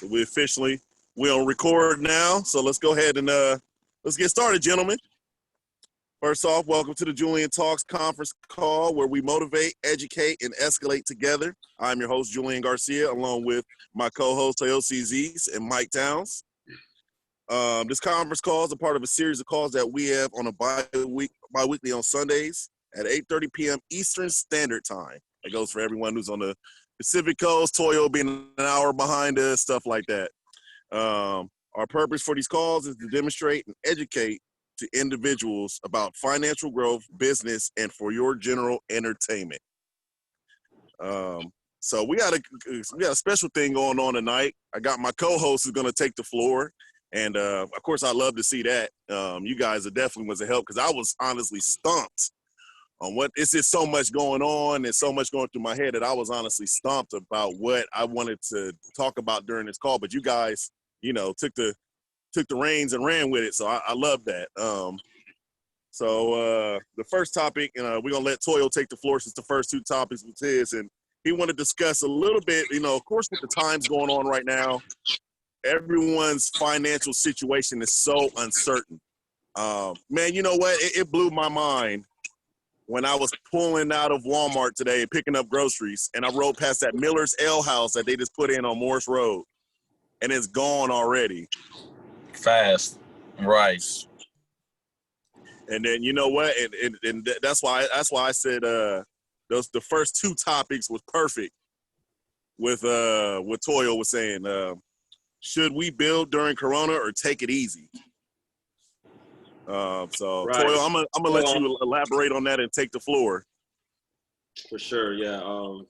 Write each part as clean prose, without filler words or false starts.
We on record now, so let's go ahead and let's get started, gentlemen. First off, welcome to the Julian Talks conference call where we motivate, educate, and escalate together. I'm your host, Julian Garcia, along with my co-host, Azeez and Mike Towns. This conference call is a part of a series of calls that we have on a bi-weekly on Sundays at 8:30 p.m. Eastern Standard Time. That goes for everyone who's on the Pacific Coast, Toyo being an hour behind us, stuff like that. Our purpose for these calls is to demonstrate and educate to individuals about financial growth, business, and for your general entertainment. So we got a special thing going on tonight. I got my co-host who's going to take the floor. And, of course, I love to see that. You guys are definitely was a help because I was honestly stumped on what – it's just so much going on and so much going through my head that I was honestly stumped about what I wanted to talk about during this call. But you guys, you know, took the reins and ran with it, so I love that. So the first topic, we're going to let Toyo take the floor since the first two topics was his. And he wanted to discuss a little bit, you know, of course, with the times going on right now, everyone's financial situation is so uncertain. Man, you know what? It blew my mind when I was pulling out of Walmart today, picking up groceries, and I rode past that Miller's Ale House that they just put in on Morris Road, and it's gone already. Fast, right? And then you know what? And that's why I said the first two topics was perfect. With what Toyo was saying. Should we build during Corona or take it easy? So right. Toyo, I'm gonna let you elaborate on that and take the floor. For sure, yeah. All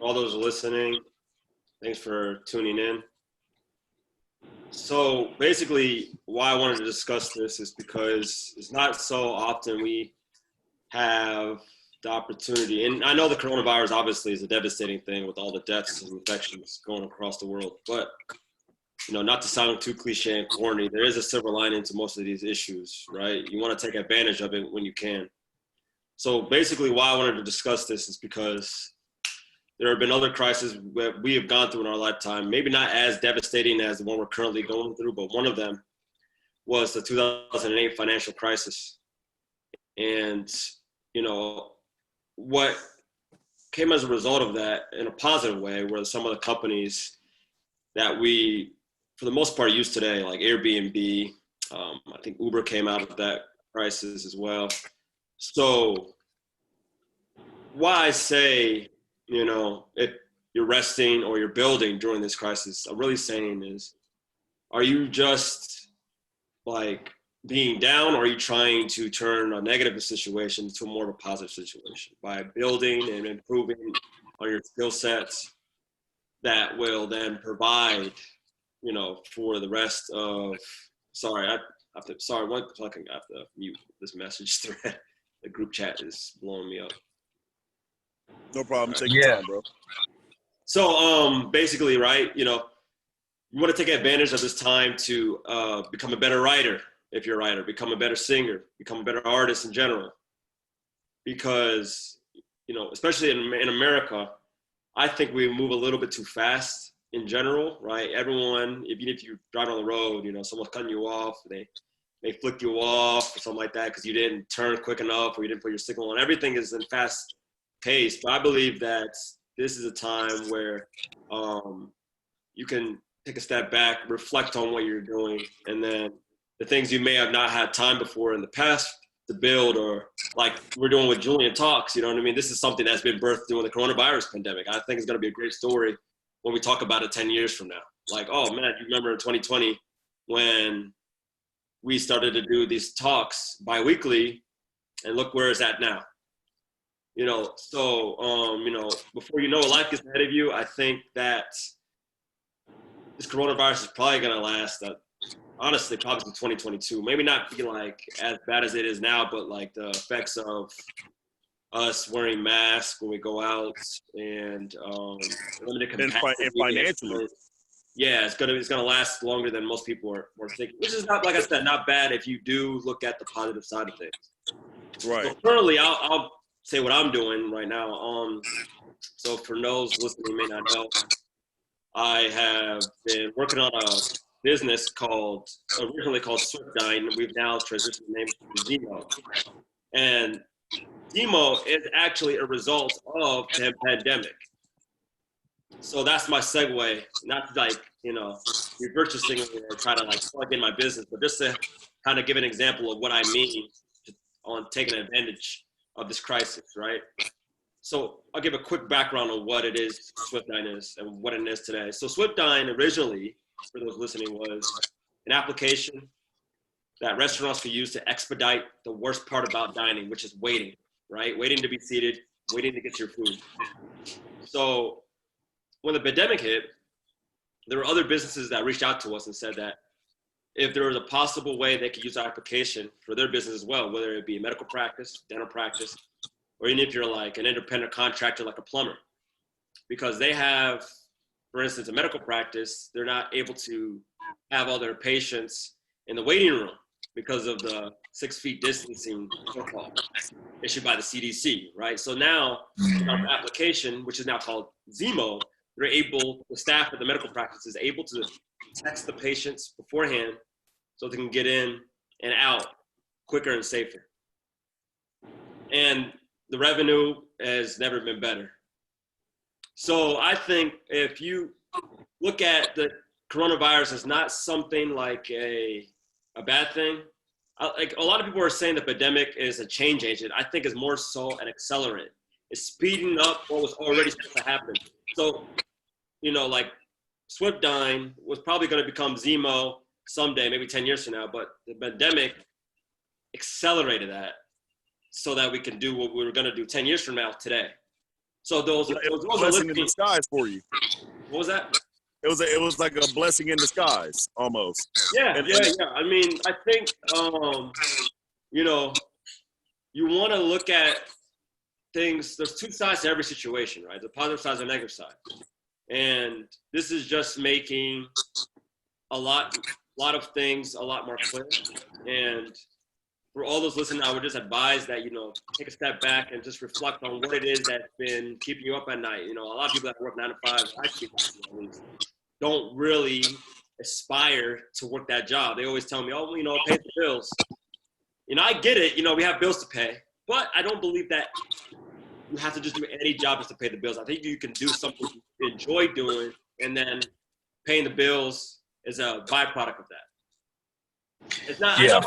those listening, thanks for tuning in. So basically, why I wanted to discuss this is because it's not so often we have the opportunity, and I know the coronavirus obviously is a devastating thing with all the deaths and infections going across the world, but you know, not to sound too cliche and corny, there is a silver lining to most of these issues, right? You want to take advantage of it when you can. So basically why I wanted to discuss this is because there have been other crises that we have gone through in our lifetime, maybe not as devastating as the one we're currently going through, but one of them was the 2008 financial crisis. And, you know, what came as a result of that in a positive way were some of the companies that we, for the most part, use today, like Airbnb. I think Uber came out of that crisis as well. So why I say, you know, if you're resting or you're building during this crisis, I'm really saying is, are you just like being down, or are you trying to turn a negative situation to more of a positive situation by building and improving on your skill sets that will then provide, you know, for the rest of, one second, I have to mute this message thread. The group chat is blowing me up. No problem, take your time, bro. So basically, right, you know, you want to take advantage of this time to become a better writer, if you're a writer, become a better singer, become a better artist in general. Because, you know, especially in America, I think we move a little bit too fast in general, right? Everyone, even if you drive on the road, you know, someone's cutting you off, they flick you off or something like that because you didn't turn quick enough or you didn't put your signal on. Everything is in fast pace. But I believe that this is a time where you can take a step back, reflect on what you're doing, and then the things you may have not had time before in the past to build, or like we're doing with Julian Talks, you know what I mean? This is something that's been birthed during the coronavirus pandemic. I think it's going to be a great story when we talk about it 10 years from now. Like, oh man, you remember in 2020 when we started to do these talks bi-weekly, and look where it's at now. You know, so, you know, before you know it, life gets ahead of you. I think that this coronavirus is probably going to last, honestly, probably to 2022. Maybe not be like as bad as it is now, but like the effects of us wearing masks when we go out and limited capacity. And financially. Yeah, it's gonna last longer than most people were thinking, which is not, like I said, not bad if you do look at the positive side of things. Right. So currently, I'll say what I'm doing right now. So for those listening who may not know, I have been working on a business originally called Swift Dine. We've now transitioned the name to Zemo. And Zemo is actually a result of the pandemic. So that's my segue, not to reverse this thing or try to plug in my business, but just to kind of give an example of what I mean on taking advantage of this crisis, right? So I'll give a quick background on what it is Swift Dine is and what it is today. So Swift Dine originally, for those listening, was an application that restaurants could use to expedite the worst part about dining, which is waiting, right? Waiting to be seated, waiting to get your food. So when the pandemic hit, there were other businesses that reached out to us and said that if there was a possible way they could use our application for their business as well, whether it be a medical practice, dental practice, or even if you're like an independent contractor like a plumber, because they have, for instance, a medical practice, they're not able to have all their patients in the waiting room because of the 6 feet distancing protocol issued by the CDC, right? So now, our application, which is now called Zemo, the staff at the medical practice is able to text the patients beforehand so they can get in and out quicker and safer. And the revenue has never been better. So I think if you look at the coronavirus as not something like a bad thing, like a lot of people are saying the pandemic is a change agent. I think it's more so an accelerant. It's speeding up what was already supposed to happen. So, like Swift Dine was probably going to become Zemo someday, maybe 10 years from now, but the pandemic accelerated that so that we can do what we were going to do 10 years from now today. So those it was a blessing in disguise for you. What was that? It was like a blessing in disguise, almost. Yeah. I mean, I think, you want to look at things. There's two sides to every situation, right? The positive side and the negative side. And this is just making a lot of things a lot more clear. And for all those listening, I would just advise that, take a step back and just reflect on what it is that's been keeping you up at night. A lot of people that work 9 to 5, don't really aspire to work that job. They always tell me, pay the bills. I get it. We have bills to pay, but I don't believe that you have to just do any job just to pay the bills. I think you can do something you enjoy doing, and then paying the bills is a byproduct of that. It's not, Yeah.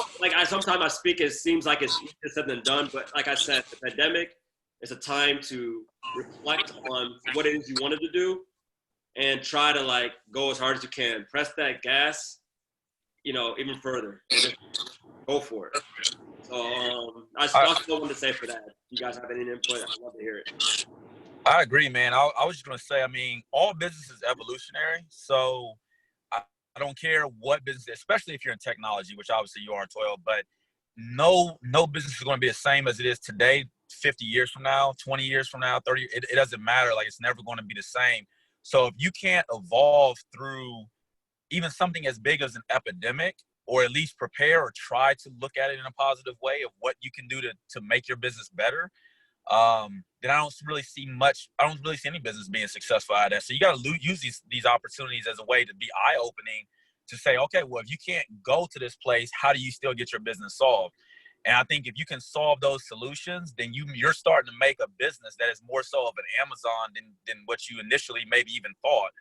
Sometimes I speak, it seems like it's easier said than done, but like I said, the pandemic is a time to reflect on what it is you wanted to do and try to go as hard as you can. Press that gas, even further, and just go for it. So that's all I wanted to say for that. If you guys have any input, I'd love to hear it. I agree, man. I was just going to say, all business is evolutionary. So I don't care what business, especially if you're in technology, which obviously you are in 12, but no business is going to be the same as it is today, 50 years from now, 20 years from now, 30. It doesn't matter. It's never going to be the same. So if you can't evolve through even something as big as an epidemic, or at least prepare or try to look at it in a positive way of what you can do to make your business better, then I don't really see any business being successful at that. So you got to use these opportunities as a way to be eye-opening to say, okay, well, if you can't go to this place, how do you still get your business solved? And I think if you can solve those solutions, then you're starting to make a business that is more so of an Amazon than what you initially maybe even thought.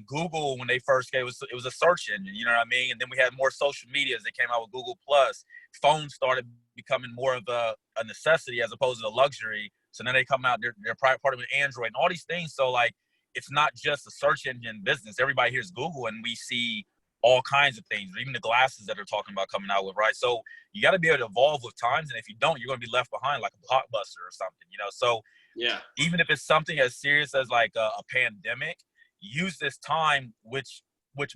Google, when they first came, it was a search engine, you know what I mean? And then we had more social media as they came out with Google Plus. Phones started becoming more of a necessity as opposed to a luxury. So now they come out, they're part of Android and all these things. So it's not just a search engine business. Everybody hears Google and we see all kinds of things, even the glasses that they're talking about coming out with, right? So you got to be able to evolve with times. And if you don't, you're going to be left behind like a blockbuster or something, So yeah, even if it's something as serious as a pandemic, use this time, which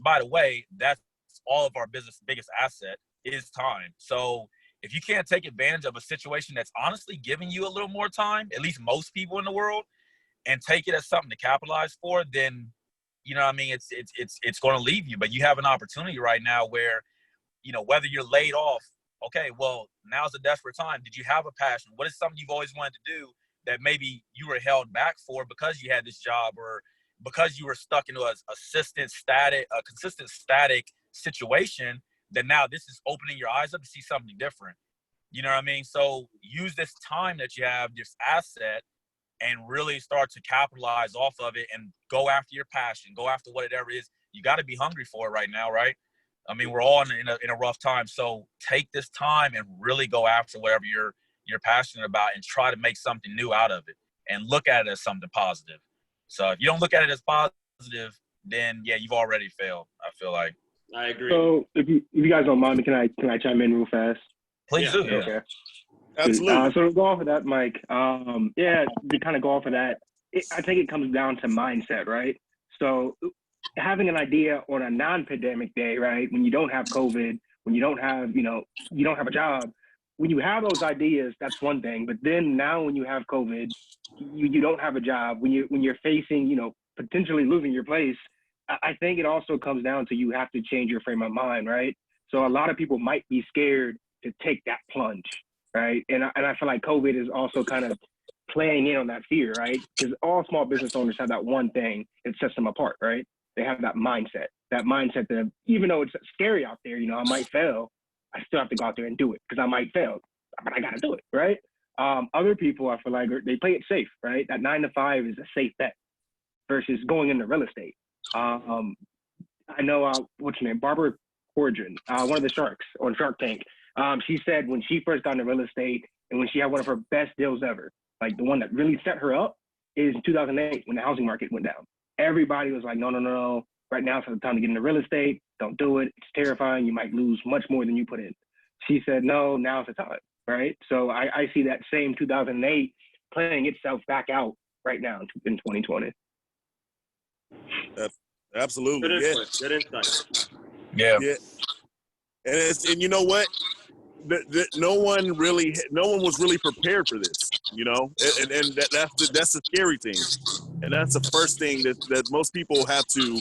by the way, that's all of our business biggest asset is time. So if you can't take advantage of a situation that's honestly giving you a little more time, at least most people in the world, and take it as something to capitalize for, then it's going to leave you. But you have an opportunity right now where, whether you're laid off, okay, well, now's a desperate time. Did you have a passion? What is something you've always wanted to do that maybe you were held back for because you had this job, or because you were stuck into a consistent static situation, that now this is opening your eyes up to see something different. You know what I mean? So use this time that you have, this asset, and really start to capitalize off of it and go after your passion, go after whatever it is. You got to be hungry for it right now, right? I mean, we're all in a rough time. So take this time and really go after whatever you're passionate about and try to make something new out of it and look at it as something positive. So if you don't look at it as positive, then yeah, you've already failed, I feel like. I agree. So if you guys don't mind, can I chime in real fast? Please do. Yeah. Okay. Absolutely. So to go off of that, Mike, to kind of go off of that, I think it comes down to mindset, right? So having an idea on a non-pandemic day, right, when you don't have COVID, when you don't have, you don't have a job, when you have those ideas, that's one thing. But then now when you have COVID, you don't have a job, when you're facing, potentially losing your place, I think it also comes down to you have to change your frame of mind, right? So a lot of people might be scared to take that plunge, right? And I feel like COVID is also kind of playing in on that fear, right? Because all small business owners have that one thing that sets them apart, right? They have that mindset that even though it's scary out there, I might fail, I still have to go out there and do it because I might fail, but I got to do it, right? Other people, I feel like they play it safe, right? That 9 to 5 is a safe bet versus going into real estate. I know, what's her name? Barbara Corrigan, one of the sharks on Shark Tank. She said when she first got into real estate and when she had one of her best deals ever, like the one that really set her up, is 2008 when the housing market went down. Everybody was like, no. Right now it's the time to get into real estate. Don't do it. It's terrifying. You might lose much more than you put in. She said, no, now's the time, right? So I see that same 2008 playing itself back out right now in 2020. Absolutely. Good insight. Yeah. And you know what? No one was really prepared for this, and that's the scary thing, and that's the first thing that most people have to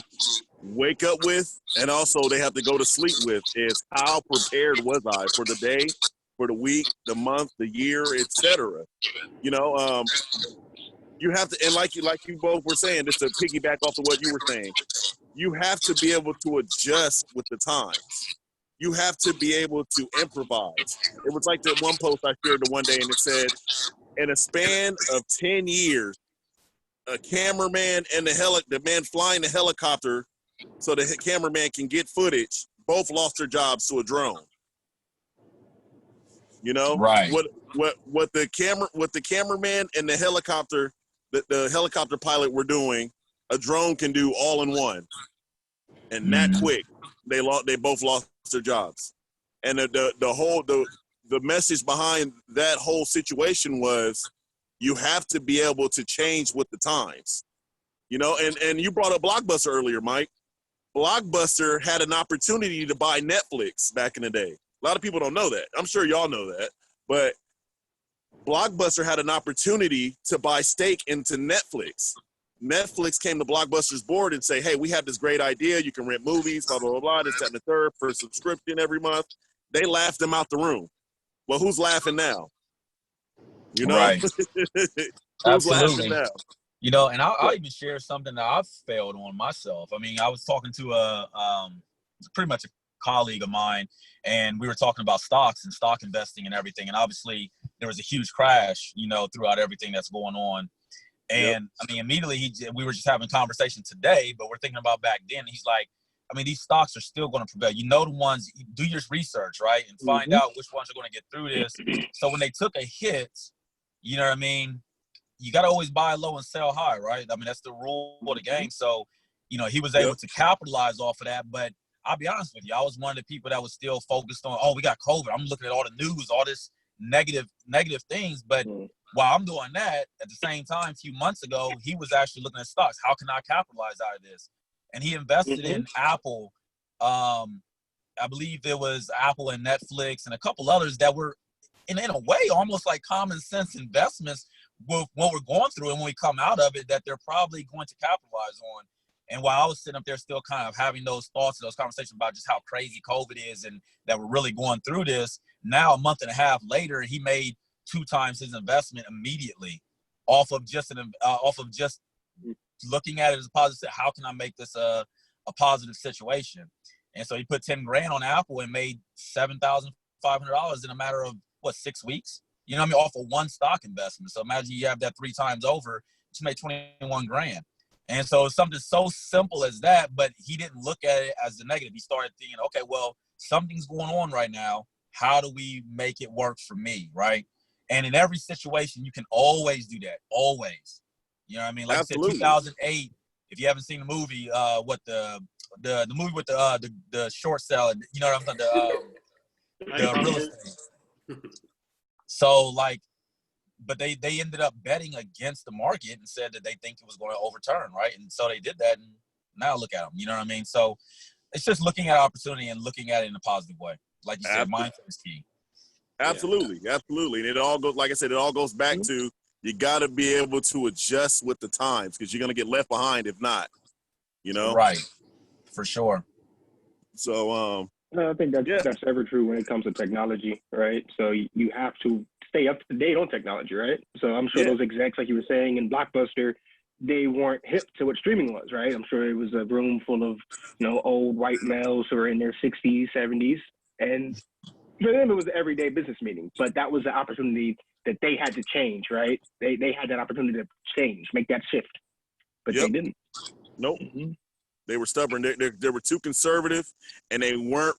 wake up with, and also they have to go to sleep with, is how prepared was I for the day, for the week, the month, the year, etc. You have to, and like you both were saying, just to piggyback off of what you were saying, you have to be able to adjust with the times. You have to be able to improvise. It was like that one post I shared the one day, and it said, in a span of 10 years, a cameraman and the man flying the helicopter so the cameraman can get footage, both lost their jobs to a drone. Right. What the cameraman and the helicopter, the helicopter pilot were doing, a drone can do all in one. And that quick, they both lost their jobs. And the message behind that whole situation was, you have to be able to change with the times. And you brought up Blockbuster earlier, Mike. Blockbuster had an opportunity to buy Netflix back in the day. A lot of people don't know that. I'm sure y'all know that. But Blockbuster had an opportunity to buy stake into Netflix. Netflix came to Blockbuster's board and say, hey, we have this great idea. You can rent movies, blah, blah, blah, blah, this, that, and the third, for subscription every month. They laughed them out the room. Well, who's laughing now? Right. Who's laughing now? And I'll even share something that I've failed on myself. I mean, I was talking to pretty much a colleague of mine, and we were talking about stocks and stock investing and everything. And obviously there was a huge crash, throughout everything that's going on. And I mean, immediately we were just having a conversation today, but we're thinking about back then. He's like, I mean, these stocks are still going to prevail. The ones, do your research, right? And find out which ones are going to get through this. So when they took a hit, you know what I mean? You got to always buy low and sell high, right? I mean, that's the rule of the game. So, he was able to capitalize off of that. But I'll be honest with you, I was one of the people that was still focused on, we got COVID. I'm looking at all the news, all this negative things. But while I'm doing that, at the same time, a few months ago, he was actually looking at stocks. How can I capitalize out of this? And he invested in Apple. I believe there was Apple and Netflix and a couple others that were, in a way, almost like common sense investments with what we're going through. And when we come out of it, that they're probably going to capitalize on. And while I was sitting up there still kind of having those thoughts and those conversations about just how crazy COVID is and that we're really going through this, now a month and a half later, he made 2 times his investment immediately off of just looking at it as a positive. How can I make this a positive situation? And so he put 10 grand on Apple and made $7,500 in a matter of 6 weeks? You know what I mean? Off of one stock investment. So imagine you have that 3 times over, just made 21 grand. And so it's something so simple as that, but he didn't look at it as the negative. He started thinking, okay, well, something's going on right now. How do we make it work for me, right? And in every situation, you can always do that, always. You know what I mean? Like Absolutely. I said, 2008, if you haven't seen the movie, the movie with the short seller, you know what I'm talking the real estate. So, like, but they ended up betting against the market and said that they think it was going to overturn, right? And so they did that, and now look at them. You know what I mean? So it's just looking at opportunity and looking at it in a positive way. Like you said, mindset is key. Absolutely, absolutely. And it all goes, like I said, it all goes back to you got to be able to adjust with the times because you're going to get left behind if not. You know? Right. For sure. So, No, I think that's ever true when it comes to technology, right? So you have to stay up to date on technology, right? So I'm sure those execs, like you were saying, in Blockbuster, they weren't hip to what streaming was, right? I'm sure it was a room full of, old white males who are in their 60s, 70s. And for them, it was an everyday business meeting. But that was the opportunity that they had to change, right? They had that opportunity to change, make that shift. But they didn't. Nope. Mm-hmm. They were stubborn. They were too conservative, and they weren't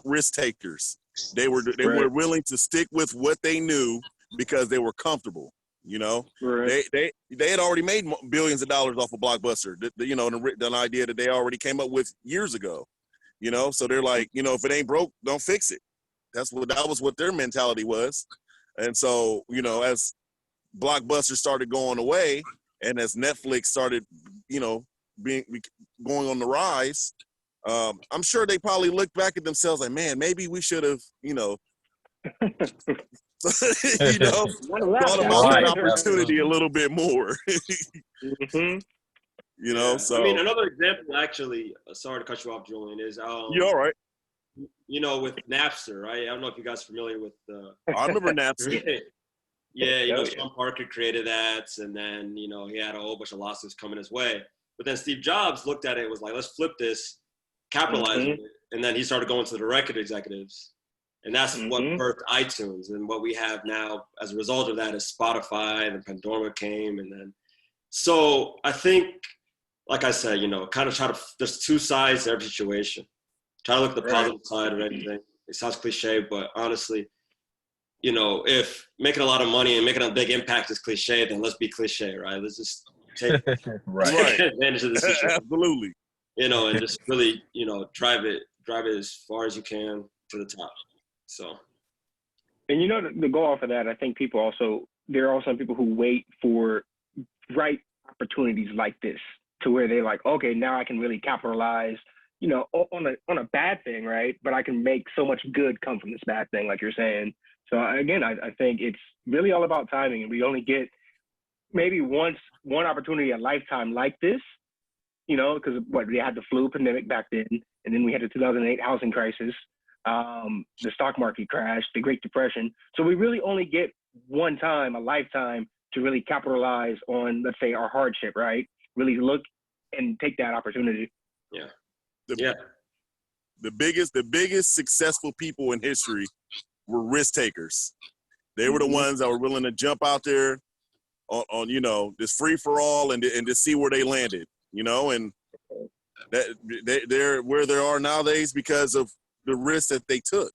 risk takers. They were willing to stick with what they knew because they were comfortable. You know, they had already made billions of dollars off of Blockbuster. The idea that they already came up with years ago. You know, so they're like, if it ain't broke, don't fix it. That was what their mentality was. And so, as Blockbuster started going away, and as Netflix started, going on the rise, I'm sure they probably looked back at themselves like, man, maybe we should have, thought about that opportunity a little bit more. So I mean, another example, actually, sorry to cut you off, Julian, is you're all right. With Napster, right? I don't know if you guys are familiar with I remember Napster. Sean Parker created that, and then he had a whole bunch of lawsuits coming his way. But then Steve Jobs looked at it and was like, let's flip this, capitalize on it. And then he started going to the record executives. And that's what birthed iTunes. And what we have now as a result of that is Spotify, and Pandora came. And then, so I think, like I said, kind of there's two sides to every situation. Try to look at the positive side of anything. It sounds cliche, but honestly, if making a lot of money and making a big impact is cliche, then let's be cliche, right? Let's just take advantage of the situation. Absolutely. And just really, drive it as far as you can to the top. So. And to go off of that, I think there are some people who wait for right opportunities like this to where they're like, okay, now I can really capitalize, on a bad thing, right? But I can make so much good come from this bad thing, like you're saying. So again, I think it's really all about timing, and we only get maybe one opportunity a lifetime like this, because we had the flu pandemic back then, and then we had the 2008 housing crisis, the stock market crash, the Great Depression. So we really only get one time, a lifetime, to really capitalize on, let's say, our hardship, right? Really look and take that opportunity. The biggest successful people in history were risk takers. They were the ones that were willing to jump out there on this free for all and to see where they landed, and that they're where they are nowadays because of the risks that they took.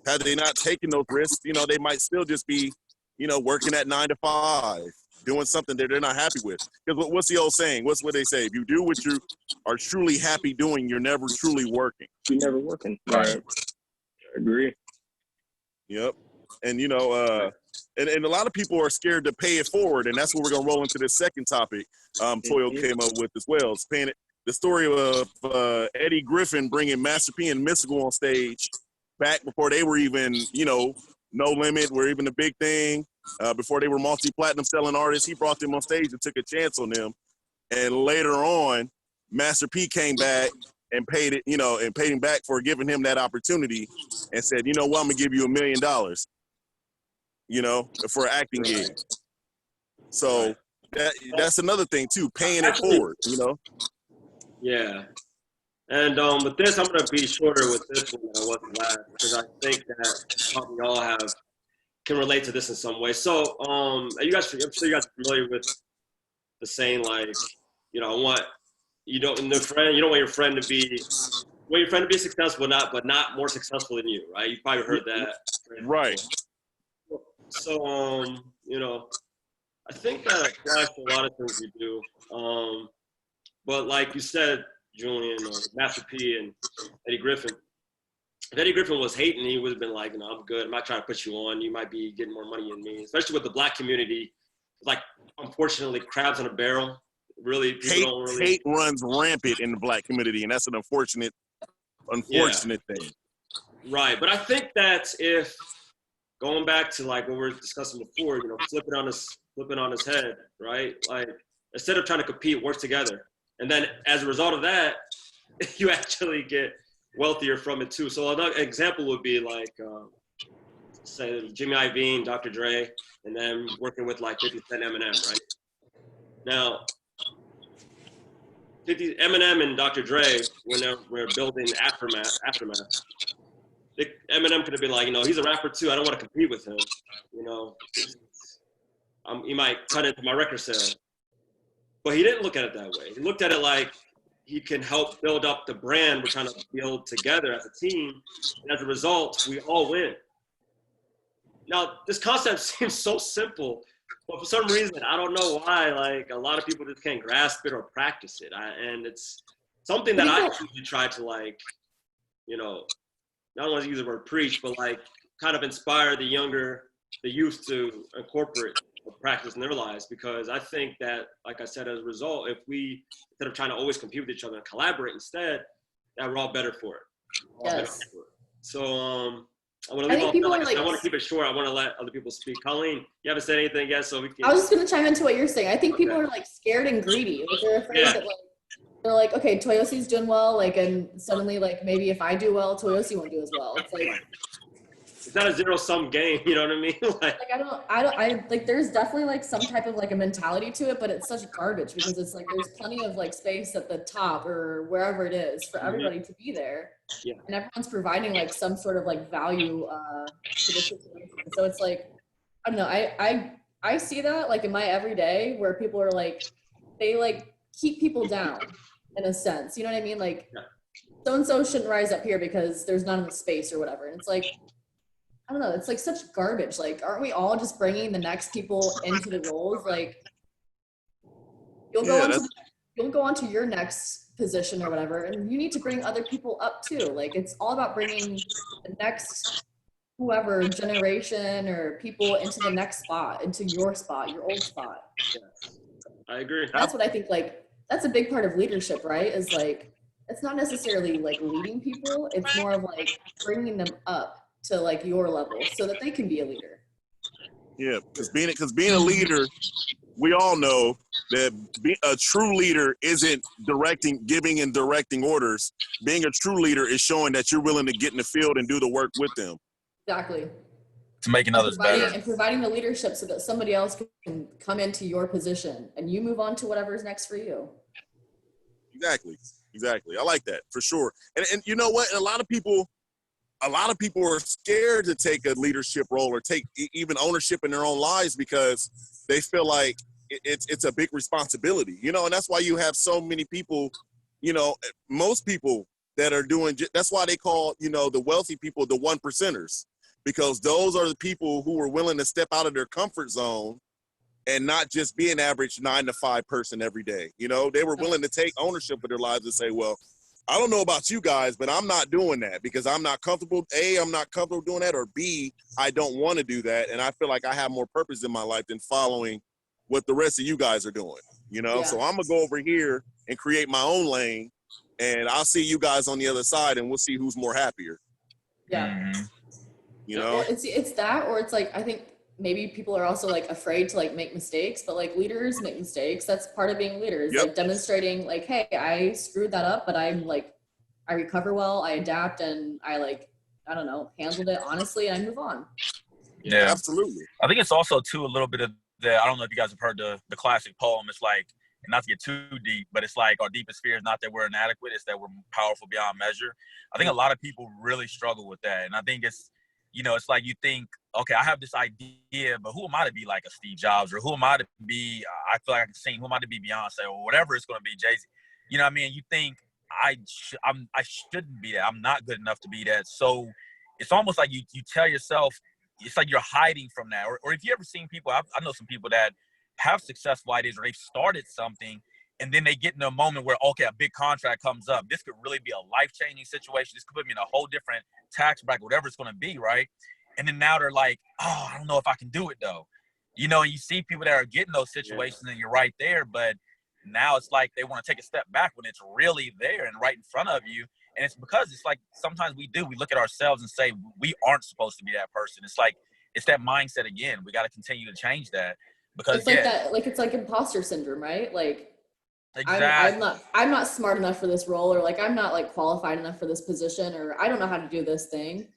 Had they not taken those risks, they might still just be, working at 9 to 5, doing something that they're not happy with. Because what's the old saying? What's what they say? If you do what you are truly happy doing, you're never truly working. You're never working. Right. I agree. Yep. And, and a lot of people are scared to pay it forward. And that's what we're going to roll into this second topic Toyo came up with as well. It's paying it. The story of Eddie Griffin bringing Master P and Mystical on stage back before they were even, No Limit were even the big thing. Before they were multi-platinum selling artists, he brought them on stage and took a chance on them. And later on, Master P came back and paid it, and paid him back for giving him that opportunity and said, I'm going to give you $1 million, for an acting gig. So that's another thing too, paying it forward, you know. Yeah. And with this, I'm gonna be shorter with this one than I was the last because I think that probably all can relate to this in some way. So, I'm sure you guys are familiar with the saying, like, you know, you don't want your friend to be successful, but not more successful than you, right? You probably heard that. Right. So, you know, I think that applies to a lot of things we do. But like you said, Julian, Master P, and Eddie Griffin. If Eddie Griffin was hating, he would have been like, "No, I'm good. I'm not trying to put you on. You might be getting more money than me." Especially with the black community, like, unfortunately, crabs in a barrel. Really, people hate runs rampant in the black community, and that's an unfortunate thing. Right, but I think that if going back to like what we were discussing before, you know, flipping on his head, right? Like, instead of trying to compete, work together, and then as a result of that, you actually get wealthier from it too. So another example would be like, say Jimmy Iovine, Dr. Dre, and then working with like 50 Cent, Eminem, right? Now, Eminem and Dr. Dre, when they were building Aftermath, Eminem could have been like, you know, he's a rapper too. I don't want to compete with him. You know, he might cut into my record sale. But he didn't look at it that way. He looked at it like he can help build up the brand we're trying to build together as a team. And as a result, we all win. Now, this concept seems so simple, but for some reason, I don't know why, like, a lot of people just can't grasp it or practice it. And it's something that I actually try to, like, you know, not want to use the word preach, but like kind of inspire the youth to incorporate or practice in their lives. Because I think that, like I said, as a result, if we, instead of trying to always compete with each other and collaborate instead, that we're all better for it. Yes. So I want to leave I want to keep it short. I want to let other people speak. Colleen, you haven't said anything yet, so we can. I was just gonna chime into what you're saying. I think people are like scared and greedy. Like they're afraid that like they're like, okay, Toyosi's doing well, like, and suddenly like maybe if I do well, Toyosi won't do as well. It's like it's not a zero-sum game, you know what I mean? like I like there's definitely like some type of like a mentality to it, but it's such garbage because it's like there's plenty of like space at the top or wherever it is for everybody to be there. Yeah. And everyone's providing like some sort of like value to the situation. So it's like, I don't know, I see that like in my everyday where people are like, they like keep people down in a sense, you know what I mean? Like so-and-so shouldn't rise up here because there's not enough space or whatever. And it's like, I don't know, it's like such garbage. Like, aren't we all just bringing the next people into the roles? Like, you'll go on to your next position or whatever, and you need to bring other people up too. Like, it's all about bringing the next whoever generation or people into the next spot, into your spot, your old spot. Yeah. I agree. That's what I think, like, that's a big part of leadership, right? Is like, it's not necessarily like leading people. It's more of like bringing them up to like your level so that they can be a leader. Yeah, because being a leader, we all know that a true leader isn't giving and directing orders. Being a true leader is showing that you're willing to get in the field and do the work with them. Exactly. To making others better. And providing the leadership so that somebody else can come into your position and you move on to whatever's next for you. Exactly. I like that for sure. And you know what? A lot of people are scared to take a leadership role or take even ownership in their own lives because they feel like it's a big responsibility, you know, and that's why you have so many people, you know, most people that are doing, that's why they call, you know, the wealthy people the 1%ers, because those are the people who are willing to step out of their comfort zone and not just be an average 9-to-5 person every day. You know, they were willing to take ownership of their lives and say, well, I don't know about you guys, but I'm not doing that because I'm not comfortable. A, I'm not comfortable doing that, or B, I don't want to do that. And I feel like I have more purpose in my life than following what the rest of you guys are doing, you know? So I'm gonna go over here and create my own lane, and I'll see you guys on the other side, and we'll see who's more happier. Yeah. Mm-hmm. You know? Well, it's that, or it's like, I think maybe people are also like afraid to like make mistakes, but like leaders make mistakes. That's part of being leaders, like demonstrating like, hey, I screwed that up, but I'm like, I recover well, I adapt, and I like, I don't know, handled it honestly, and I move on. Yeah, absolutely. I think it's also too a little bit of I don't know if you guys have heard the classic poem. It's like, and not to get too deep, but it's like our deepest fear is not that we're inadequate, it's that we're powerful beyond measure. I think a lot of people really struggle with that. And I think it's, it's like you think, okay, I have this idea, but who am I to be like a Steve Jobs, or who am I to be, I feel like I can sing, who am I to be Beyonce, or whatever it's going to be, Jay-Z. You know what I mean? You think I shouldn't be that. I'm not good enough to be that. So it's almost like you tell yourself, it's like you're hiding from that. Or if you ever seen people, I know some people that have successful ideas, or they've started something, and then they get in a moment where, okay, a big contract comes up. This could really be a life-changing situation. This could put me in a whole different tax bracket, whatever it's going to be, right? And then now they're like, oh, I don't know if I can do it, though. And you see people that are getting those situations, and you're right there, but now it's like they want to take a step back when it's really there and right in front of you. And it's because it's like sometimes we look at ourselves and say we aren't supposed to be that person. It's like, it's that mindset again. We got to continue to change that, because it's like that, like it's like imposter syndrome, right? Like, exactly. I'm not smart enough for this role, or like I'm not like qualified enough for this position, or I don't know how to do this thing.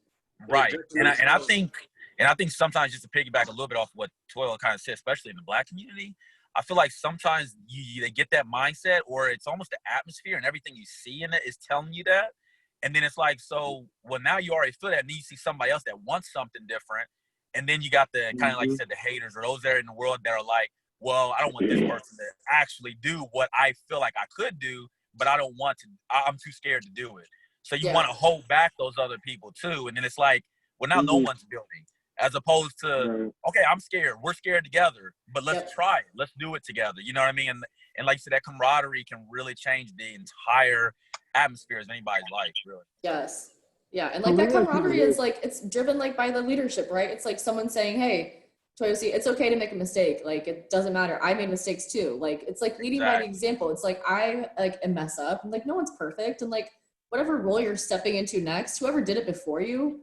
Right. And I think sometimes, just to piggyback a little bit off what Toyle kind of said, especially in the Black community, I feel like sometimes they get that mindset, or it's almost the atmosphere and everything you see in it is telling you that. And then it's like, so, well, now you already feel that, and you see somebody else that wants something different. And then you got the kind of, like you said, the haters, or those there in the world that are like, well, I don't want this person to actually do what I feel like I could do, but I don't want to, I'm too scared to do it. So you want to hold back those other people too. And then it's like, well, now no one's building, as opposed to, okay, I'm scared. We're scared together, but let's try it. Let's do it together. You know what I mean? And like you said, that camaraderie can really change the entire atmosphere of anybody's life, really. Yes. Yeah. And like that camaraderie is like, it's driven like by the leadership, right? It's like someone saying, hey, Toyosi, it's okay to make a mistake. Like, it doesn't matter. I made mistakes too. Like, it's like leading by the example. It's like, I like mess up, and like, no one's perfect. And like, whatever role you're stepping into next, whoever did it before you,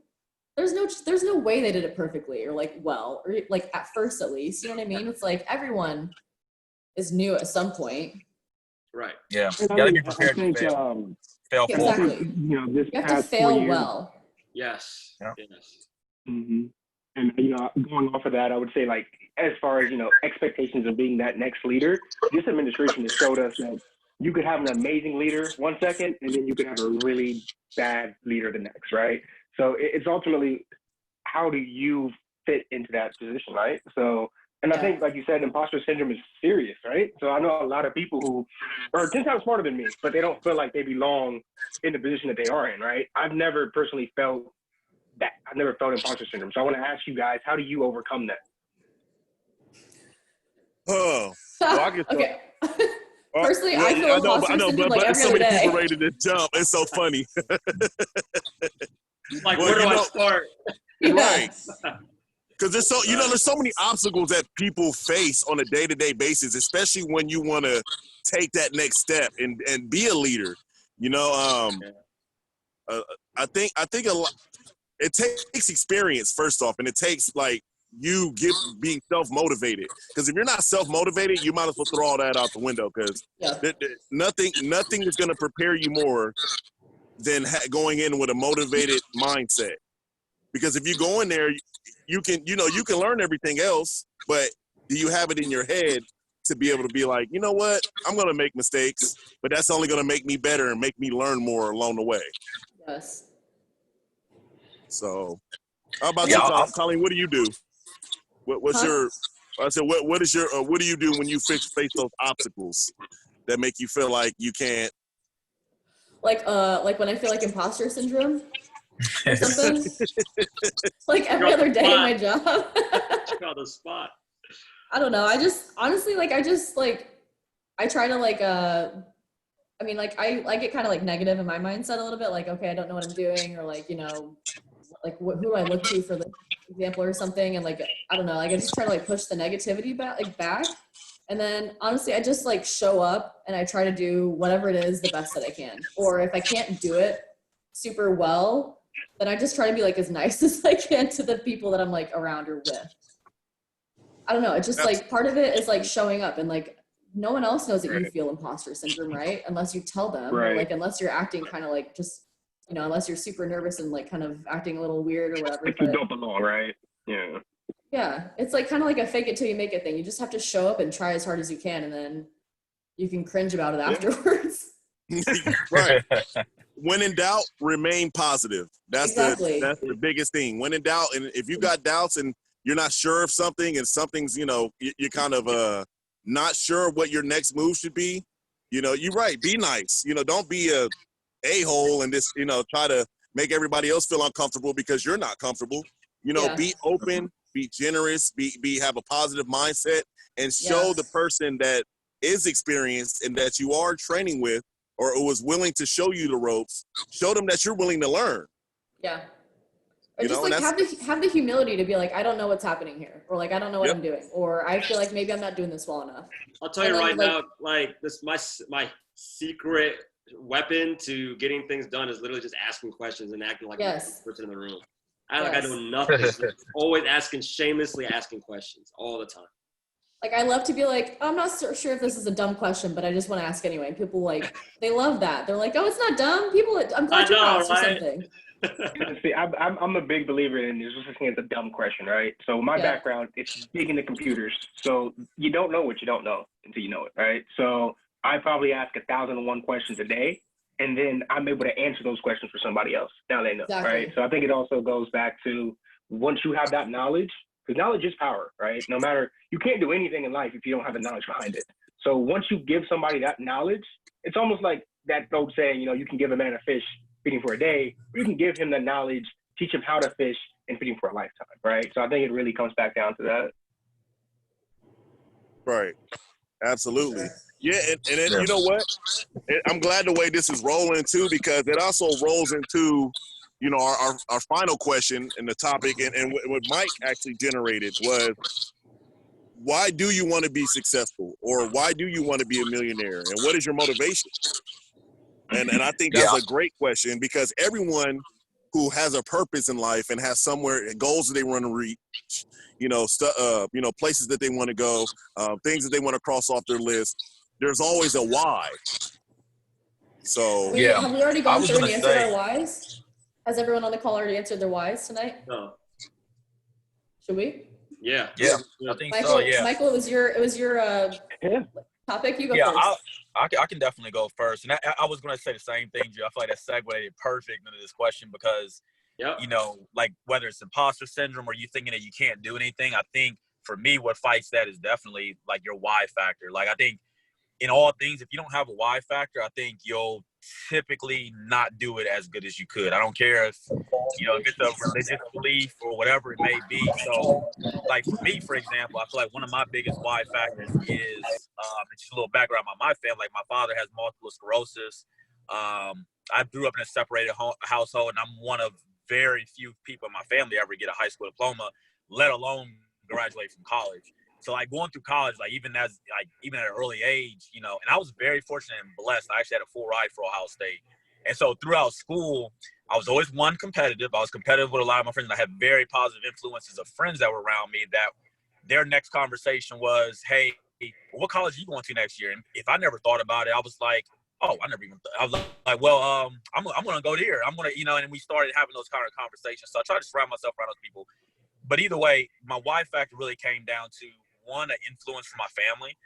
there's no way they did it perfectly, or like, well, or like at first, at least, you know what I mean? It's like, everyone is new at some point. Right. Yeah. And You gotta be prepared to fail. Exactly. This you have to past fail 4 years, well. Yes. Yeah. Yes. Mm-hmm. And, going off of that, I would say, like, as far as, expectations of being that next leader, this administration has showed us that you could have an amazing leader one second, and then you could have a really bad leader the next, right? So it's ultimately, how do you fit into that position, right? So, and I think, like you said, imposter syndrome is serious, right? So I know a lot of people who are 10 times smarter than me, but they don't feel like they belong in the position that they are in, right? I've never personally felt that. I've never felt imposter syndrome. So I want to ask you guys, how do you overcome that? Oh, well, I guess okay. Personally, I feel imposter syndrome like every so other many day. people ready to jump. It's so funny. Like, where do I start? Right. Because there's there's so many obstacles that people face on a day-to-day basis, especially when you want to take that next step and be a leader. I think a lot. It takes experience, first off, and it takes like you being self-motivated. Because if you're not self-motivated, you might as well throw all that out the window. Because nothing is going to prepare you more than going in with a motivated mindset. Because if you go in there, you can learn everything else, but do you have it in your head to be able to be like, you know what, I'm going to make mistakes, but that's only going to make me better and make me learn more along the way. Yes. So, how about you, Colleen? What do you do? What do you do when you face those obstacles that make you feel like you can't? Like when I feel like imposter syndrome or something. Like every other day in my job. Got the spot. I don't know. I just honestly I try to I get kind of like negative in my mindset a little bit. Like, okay, I don't know what I'm doing, or like, who do I look to for the example or something? And like, I don't know, like I just try to like push the negativity back. And then honestly, I just like show up and I try to do whatever it is the best that I can. Or if I can't do it super well, then I just try to be like as nice as I can to the people that I'm like around or with. I don't know. It's just like part of it is like showing up, and like no one else knows that you feel imposter syndrome, right? Unless you tell them, or like unless you're acting kind of like just, unless you're super nervous and like kind of acting a little weird or whatever. Like you don't belong, right? Yeah. Yeah, it's like kind of like a fake it till you make it thing. You just have to show up and try as hard as you can, and then you can cringe about it afterwards. Right. When in doubt, remain positive. That's Exactly. the biggest thing. When in doubt, and if you got doubts and you're not sure of something, and something's, you're kind of not sure what your next move should be, you're right. Be nice. Don't be a-hole and just, try to make everybody else feel uncomfortable because you're not comfortable. Yeah. Be open, be generous, have a positive mindset, and show the person that is experienced and that you are training with, or was willing to show you the ropes, show them that you're willing to learn. Yeah. Or just like have the humility to be like, I don't know what's happening here, or like I don't know what I'm doing, or I feel like maybe I'm not doing this well enough. I'll tell you right now, like this, my secret weapon to getting things done is literally just asking questions and acting like the person in the room. I know nothing. Just always shamelessly asking questions all the time. Like, I love to be like, I'm not sure if this is a dumb question, but I just want to ask anyway. And people they love that. They're like, oh, it's not dumb. I'm glad you asked or something. See, I'm a big believer in this. This is a dumb question, right? So my background, it's big into computers. So you don't know what you don't know until you know it, right? So I probably ask 1,001 questions a day, and then I'm able to answer those questions for somebody else. Now they know, right? So I think it also goes back to once you have that knowledge, because knowledge is power, right? No matter, you can't do anything in life if you don't have the knowledge behind it. So once you give somebody that knowledge, it's almost like that old saying, you can give a man a fish, feed him for a day, or you can give him the knowledge, teach him how to fish, and feed him for a lifetime, right? So I think it really comes back down to that. Right. Absolutely. Yeah, and you know what? I'm glad the way this is rolling too, because it also rolls into, our final question and the topic, and what Mike actually generated was, why do you want to be successful, or why do you want to be a millionaire, and what is your motivation? And I think that's a great question, because everyone who has a purpose in life and has goals that they want to reach, places that they want to go, things that they want to cross off their list, there's always a why. So have we already gone through and answered our whys? Has everyone on the call already answered their whys tonight? No. Should we? Yeah. I think Michael, so. Yeah. Michael, it was your topic. You go first. I can definitely go first, and I was going to say the same thing, Drew. I feel like that segued perfect into this question because, like whether it's imposter syndrome or you thinking that you can't do anything, I think for me, what fights that is definitely like your why factor. Like I think in all things, if you don't have a why factor, I think you'll typically not do it as good as you could. I don't care if it's a religious belief or whatever it may be. So like for me, for example, I feel like one of my biggest why factors is just a little background about my family. Like my father has multiple sclerosis. I grew up in a separated household, and I'm one of very few people in my family ever get a high school diploma, let alone graduate from college. So like going through college, even at an early age, and I was very fortunate and blessed. I actually had a full ride for Ohio State. And so throughout school, I was always competitive. I was competitive with a lot of my friends. I had very positive influences of friends that were around me that their next conversation was, hey, what college are you going to next year? And if I never thought about it, I was like, oh, I was like, well, I'm going to go there. I'm going to, and we started having those kind of conversations. So I tried to surround myself around those people. But either way, my why factor really came down to, one, an influence from my family.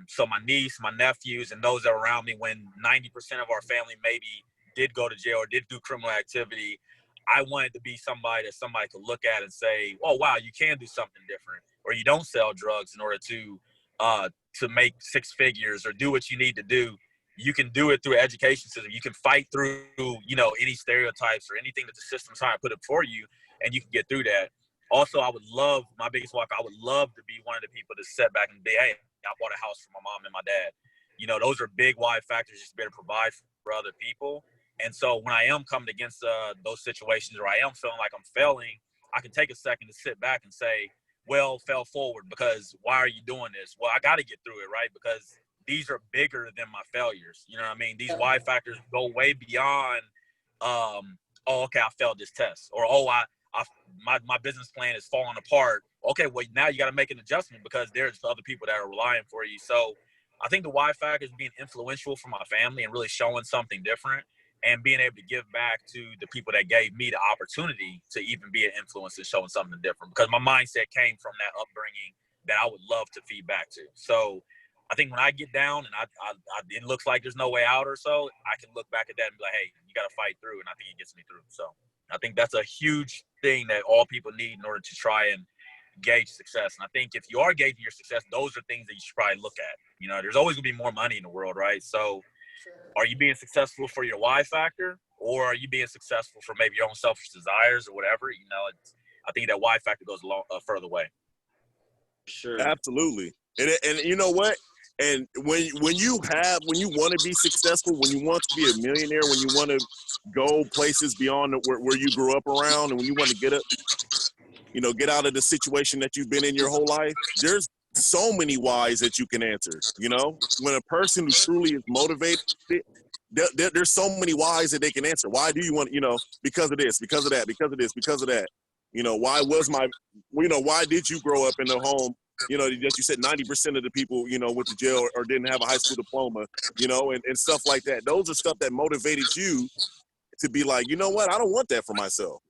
So my niece, my nephews, and those that were around me when 90% of our family maybe did go to jail or did do criminal activity, I wanted to be somebody that somebody could look at and say, oh, wow, you can do something different, or you don't sell drugs in order to make six figures or do what you need to do. You can do it through an education system. You can fight through, any stereotypes or anything that the system's trying to put up for you, and you can get through that. Also, my biggest walk, I would love to be one of the people to sit back and be, hey, I bought a house for my mom and my dad. Those are big why factors, just to be able to provide for other people. And so when I am coming against those situations, or I am feeling like I'm failing, I can take a second to sit back and say, well, fail forward, because why are you doing this? Well, I got to get through it, right? Because these are bigger than my failures. You know what I mean? These why factors go way beyond, okay, I failed this test, or, my business plan is falling apart. Okay, well, now you got to make an adjustment because there's other people that are relying for you. So I think the why factor is being influential for my family and really showing something different. and being able to give back to the people that gave me the opportunity to even be an influence and showing something different, because my mindset came from that upbringing that I would love to feed back to. So I think when I get down and it looks like there's no way out or so, I can look back at that and be like, hey, you got to fight through. And I think it gets me through. So I think that's a huge thing that all people need in order to try and gauge success. And I think if you are gauging your success, those are things that you should probably look at. You know, there's always gonna be more money in the world, right? So are you being successful for your why factor, or are you being successful for maybe your own selfish desires or whatever? You know, I think that why factor goes a further way. Sure. Absolutely. And you know what? And when you want to be successful, when you want to be a millionaire, when you want to go places beyond where you grew up around, and when you want to get out of the situation that you've been in your whole life, there's so many whys that you can answer. You know, when a person who truly is motivated, there's so many whys that they can answer. Why do you want, because of this, because of that, because of this, because of that? You know, why did you grow up in a home, that you said 90% of the people, went to jail or didn't have a high school diploma, and stuff like that. Those are stuff that motivated you to be like, you know what? I don't want that for myself.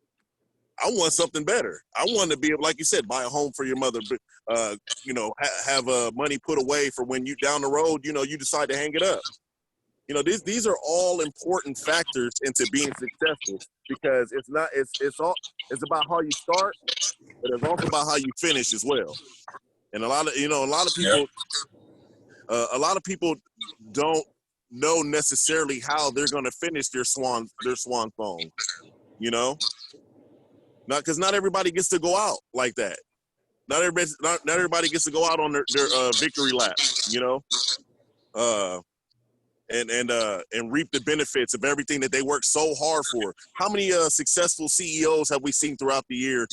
I want something better. I want to be able, like you said, buy a home for your mother, have money put away for when you down the road, you decide to hang it up. These are all important factors into being successful, because it's about how you start, but it's also about how you finish as well. And a lot of people don't know necessarily how they're going to finish their swan song, because not everybody gets to go out like that. Not everybody gets to go out on their victory lap, and reap the benefits of everything that they worked so hard for. How many successful CEOs have we seen throughout the years?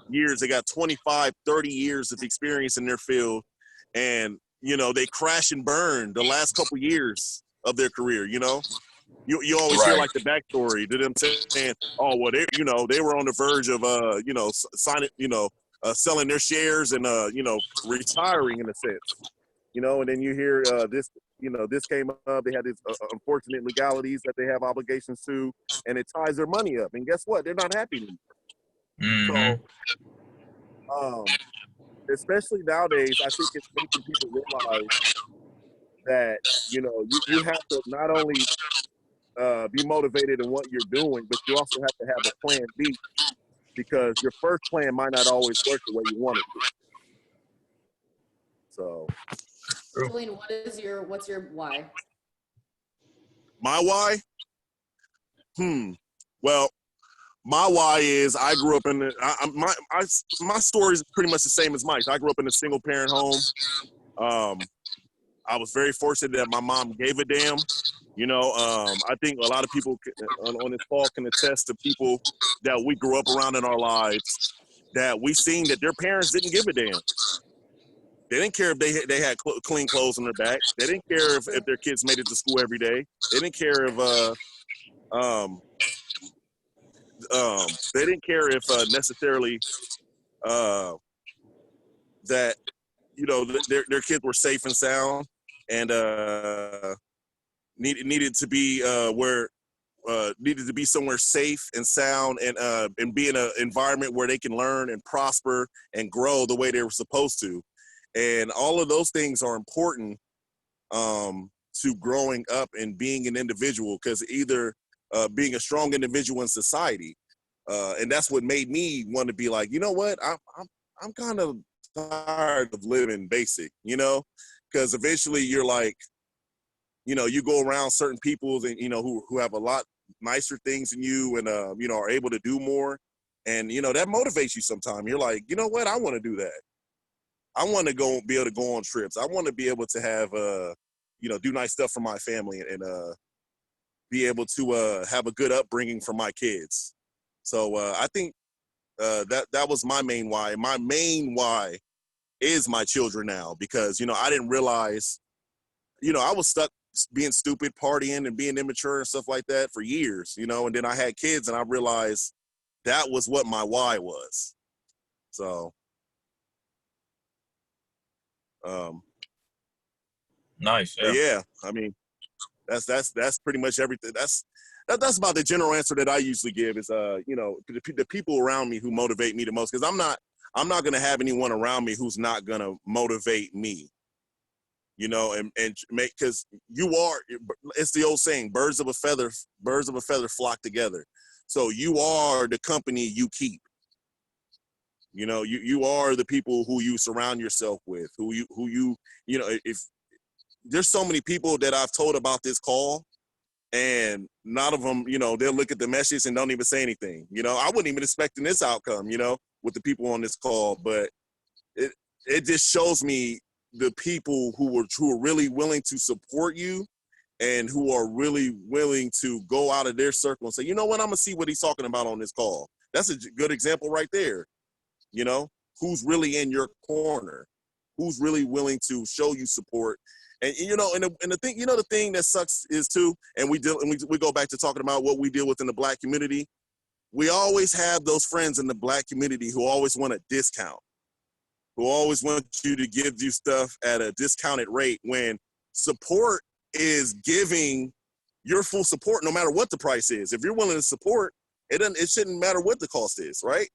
They got 25, 30 years of experience in their field, and they crash and burn the last couple years of their career. You always hear like the backstory to them saying, oh, well, they were on the verge of signing, selling their shares and retiring in a sense. And then you hear this came up. They had these unfortunate legalities that they have obligations to, and it ties their money up. And guess what? They're not happy anymore. Mm-hmm. So, especially nowadays, I think it's making people realize that, you have to not only be motivated in what you're doing, but you also have to have a plan B, because your first plan might not always work the way you want it to. So, Colleen, what's your why? My why? Well, my why is I grew up in my story is pretty much the same as Mike's. I grew up in a single parent home. I was very fortunate that my mom gave a damn. I think a lot of people on this call can attest to people that we grew up around in our lives that we seen that their parents didn't give a damn. They didn't care if they had clean clothes on their back. They didn't care if their kids made it to school every day. They didn't care if they didn't care if necessarily that their kids were safe and sound, and needed to be needed to be somewhere safe and sound, and be in an environment where they can learn and prosper and grow the way they were supposed to. And all of those things are important to growing up and being an individual, because either being a strong individual in society, and that's what made me want to be like, you know what, I'm kind of tired of living basic, because eventually you're like, you go around certain people and who have a lot nicer things than you, and are able to do more, and that motivates you sometimes. You're like, you know what, I want to do that. I want to be able to go on trips. I want to be able to have do nice stuff for my family, and be able to have a good upbringing for my kids. So I think that was my main why. My main why is my children now, because I didn't realize, I was stuck being stupid, partying, and being immature and stuff like that for years, and then I had kids, and I realized that was what my why was. So nice. yeah, I mean, That's pretty much everything. That's about the general answer that I usually give is, the people around me who motivate me the most, because I'm not going to have anyone around me who's not going to motivate me, and make, because it's the old saying, birds of a feather flock together. So you are the company you keep. You are the people who you surround yourself with, if there's so many people that I've told about this call, and none of them, they'll look at the message and don't even say anything. I wasn't even expecting this outcome, with the people on this call, but it just shows me the people who are really willing to support you and who are really willing to go out of their circle and say, you know what, I'm gonna see what he's talking about on this call. That's a good example right there. Who's really in your corner, who's really willing to show you support. And the thing, the thing that sucks is too, and we go back to talking about what we deal with in the Black community. We always have those friends in the Black community who always want a discount, who always want you to give you stuff at a discounted rate, when support is giving your full support no matter what the price is. If you're willing to support, it shouldn't matter what the cost is, right?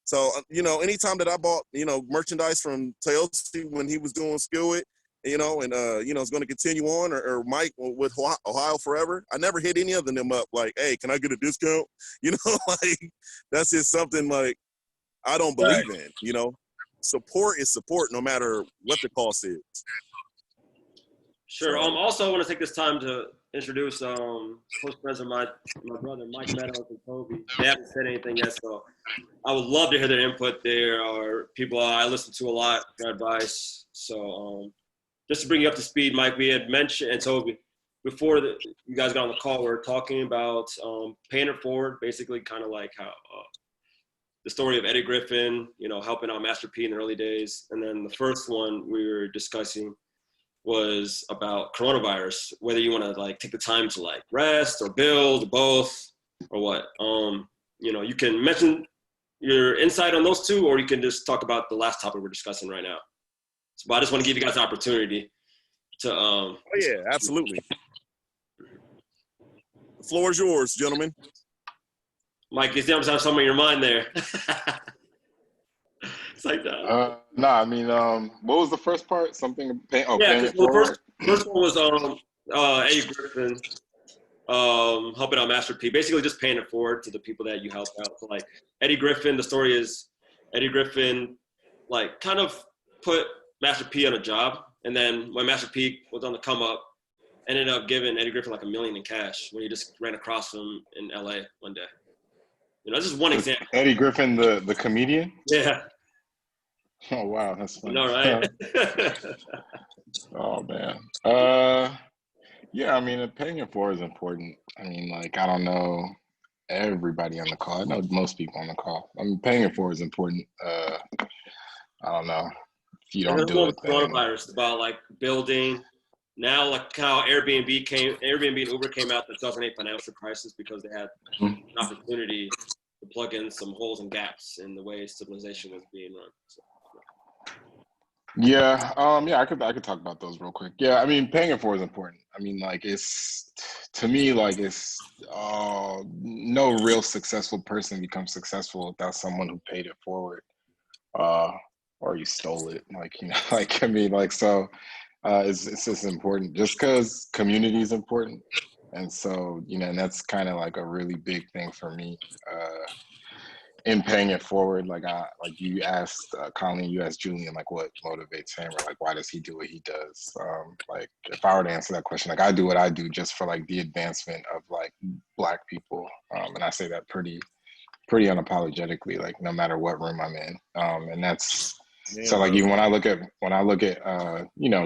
So, anytime that I bought, merchandise from Toyosi when he was doing Skillet, and it's going to continue on, or Mike with Ohio Forever, I never hit any of them up like, hey, can I get a discount? Like, that's just something like I don't believe in, Support is support no matter what the cost is. Sure. Also, I want to take this time to introduce close friends of my brother, Mike Meadows and Tobie. They haven't said anything yet, so I would love to hear their input. There are people I listen to a lot, their advice. So just to bring you up to speed, Mike, we had mentioned, and Tobie, before you guys got on the call, we were talking about paying it forward, basically kind of like how the story of Eddie Griffin, helping out Master P in the early days. And then the first one we were discussing was about coronavirus, whether you want to take the time to rest or build or both or what. You can mention your insight on those two, or you can just talk about the last topic we're discussing right now. So I just want to give you guys an opportunity to. Oh yeah, absolutely. The floor is yours, gentlemen. Mike, you have something in your mind there. It's like that. What was the first part? Something. Paying the first one was Eddie Griffin helping out Master P, basically just paying it forward to the people that you helped out. So Eddie Griffin, the story is Eddie Griffin kind of put Master P on a job, and then when Master P was on the come up, ended up giving Eddie Griffin $1 million in cash when he just ran across him in LA one day. That's just one example. Eddie Griffin, the comedian? Yeah. Oh wow, that's funny. No, right? Oh man. Paying it forward is important. I don't know everybody on the call. I know most people on the call. Paying it forward is important. I don't know. If you don't do it, coronavirus about building. Now, how Airbnb and Uber came out the 2008 financial crisis because they had an opportunity to plug in some holes and gaps in the way civilization was being run. So. Yeah, I could talk about those real quick. Yeah, paying it forward is important. It's to me it's no real successful person becomes successful without someone who paid it forward, or you stole it. So. It's just important just because community is important. And so, and that's kind of a really big thing for me in paying it forward. You asked Colleen, you asked Julian, what motivates him, or why does he do what he does? If I were to answer that question, I do what I do just for the advancement of Black people. And I say that pretty unapologetically, no matter what room I'm in. And that's, so even when I look at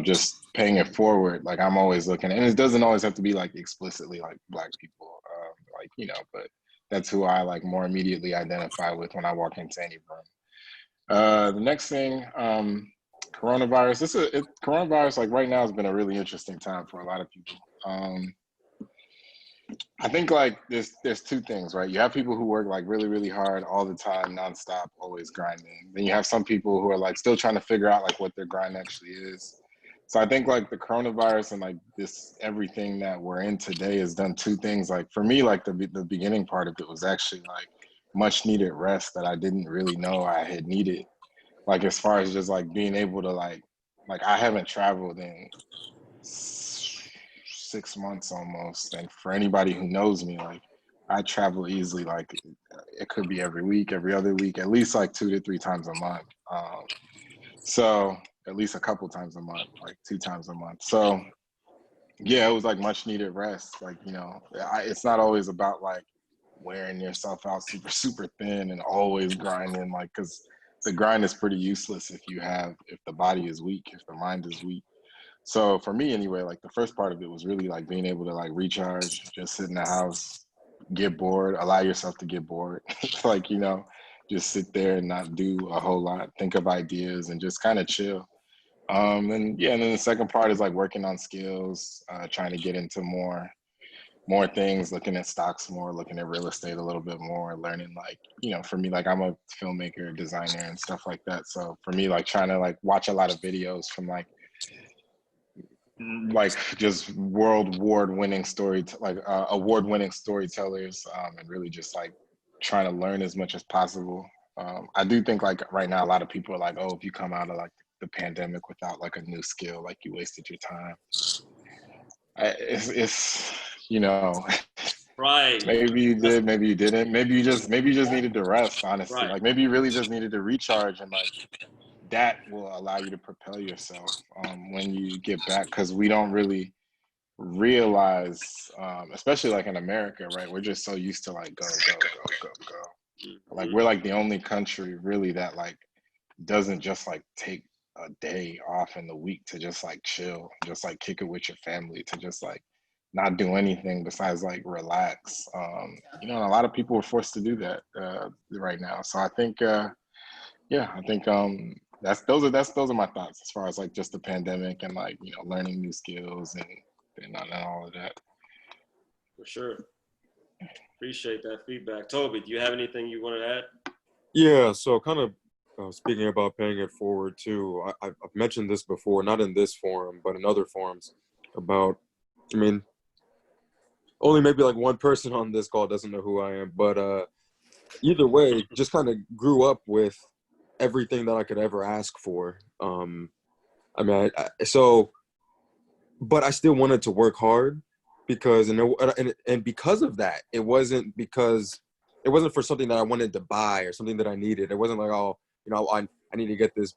just paying it forward, I'm always looking, and it doesn't always have to be explicitly Black people, but that's who I more immediately identify with when I walk into any room. The next thing, coronavirus. Coronavirus right now has been a really interesting time for a lot of people. I think there's two things, right? You have people who work really, really hard all the time, nonstop, always grinding. Then you have some people who are still trying to figure out what their grind actually is. So I think like the coronavirus and like this everything that we're in today has done two things. Like for me, like the beginning part of it was actually like much needed rest that I didn't really know I had needed. Like as far as just like being able to like I haven't traveled in 6 months almost, and for anybody who knows me, like I travel easily. Like it could be every week, every other week, at least like 2 to 3 times a month. So at least a couple times a month, like 2 times a month. So yeah, it was like much needed rest. Like, you know, it's not always about like wearing yourself out super thin and always grinding, like, because the grind is pretty useless if the body is weak, if the mind is weak. So for me anyway, like the first part of it was really like being able to like recharge, just sit in the house, get bored, allow yourself to get bored. Like, you know, just sit there and not do a whole lot, think of ideas and just kind of chill. And then the second part is like working on skills, trying to get into more things, looking at stocks more, looking at real estate a little bit more, learning like, you know, for me, like I'm a filmmaker, designer and stuff like that. So for me, like trying to like watch a lot of videos from like just award-winning storytellers, and really just like trying to learn as much as possible. I do think like right now a lot of people are like, oh, if you come out of like the pandemic without like a new skill, like you wasted your time. It's you know, Right. maybe you did, maybe you didn't, maybe you just needed to rest, honestly. Right. Like maybe you really just needed to recharge, and like that will allow you to propel yourself when you get back, because we don't really realize, especially like in America, right? We're just so used to like go. Like we're like the only country really that like doesn't just like take a day off in the week to just like chill, just like kick it with your family, to just like not do anything besides like relax. You know, and a lot of people are forced to do that right now. So I think, I think those are my thoughts as far as like just the pandemic and like, you know, learning new skills and all of that. For sure. Appreciate that feedback. Tobie, do you have anything you want to add? Yeah, so kind of speaking about paying it forward too, I've mentioned this before, not in this forum, but in other forums about, I mean, only maybe like one person on this call doesn't know who I am, but either way, just kind of grew up with everything that I could ever ask for. I mean, but I still wanted to work hard because, and because of that, it wasn't for something that I wanted to buy or something that I needed. It wasn't like, oh, you know, I need to get this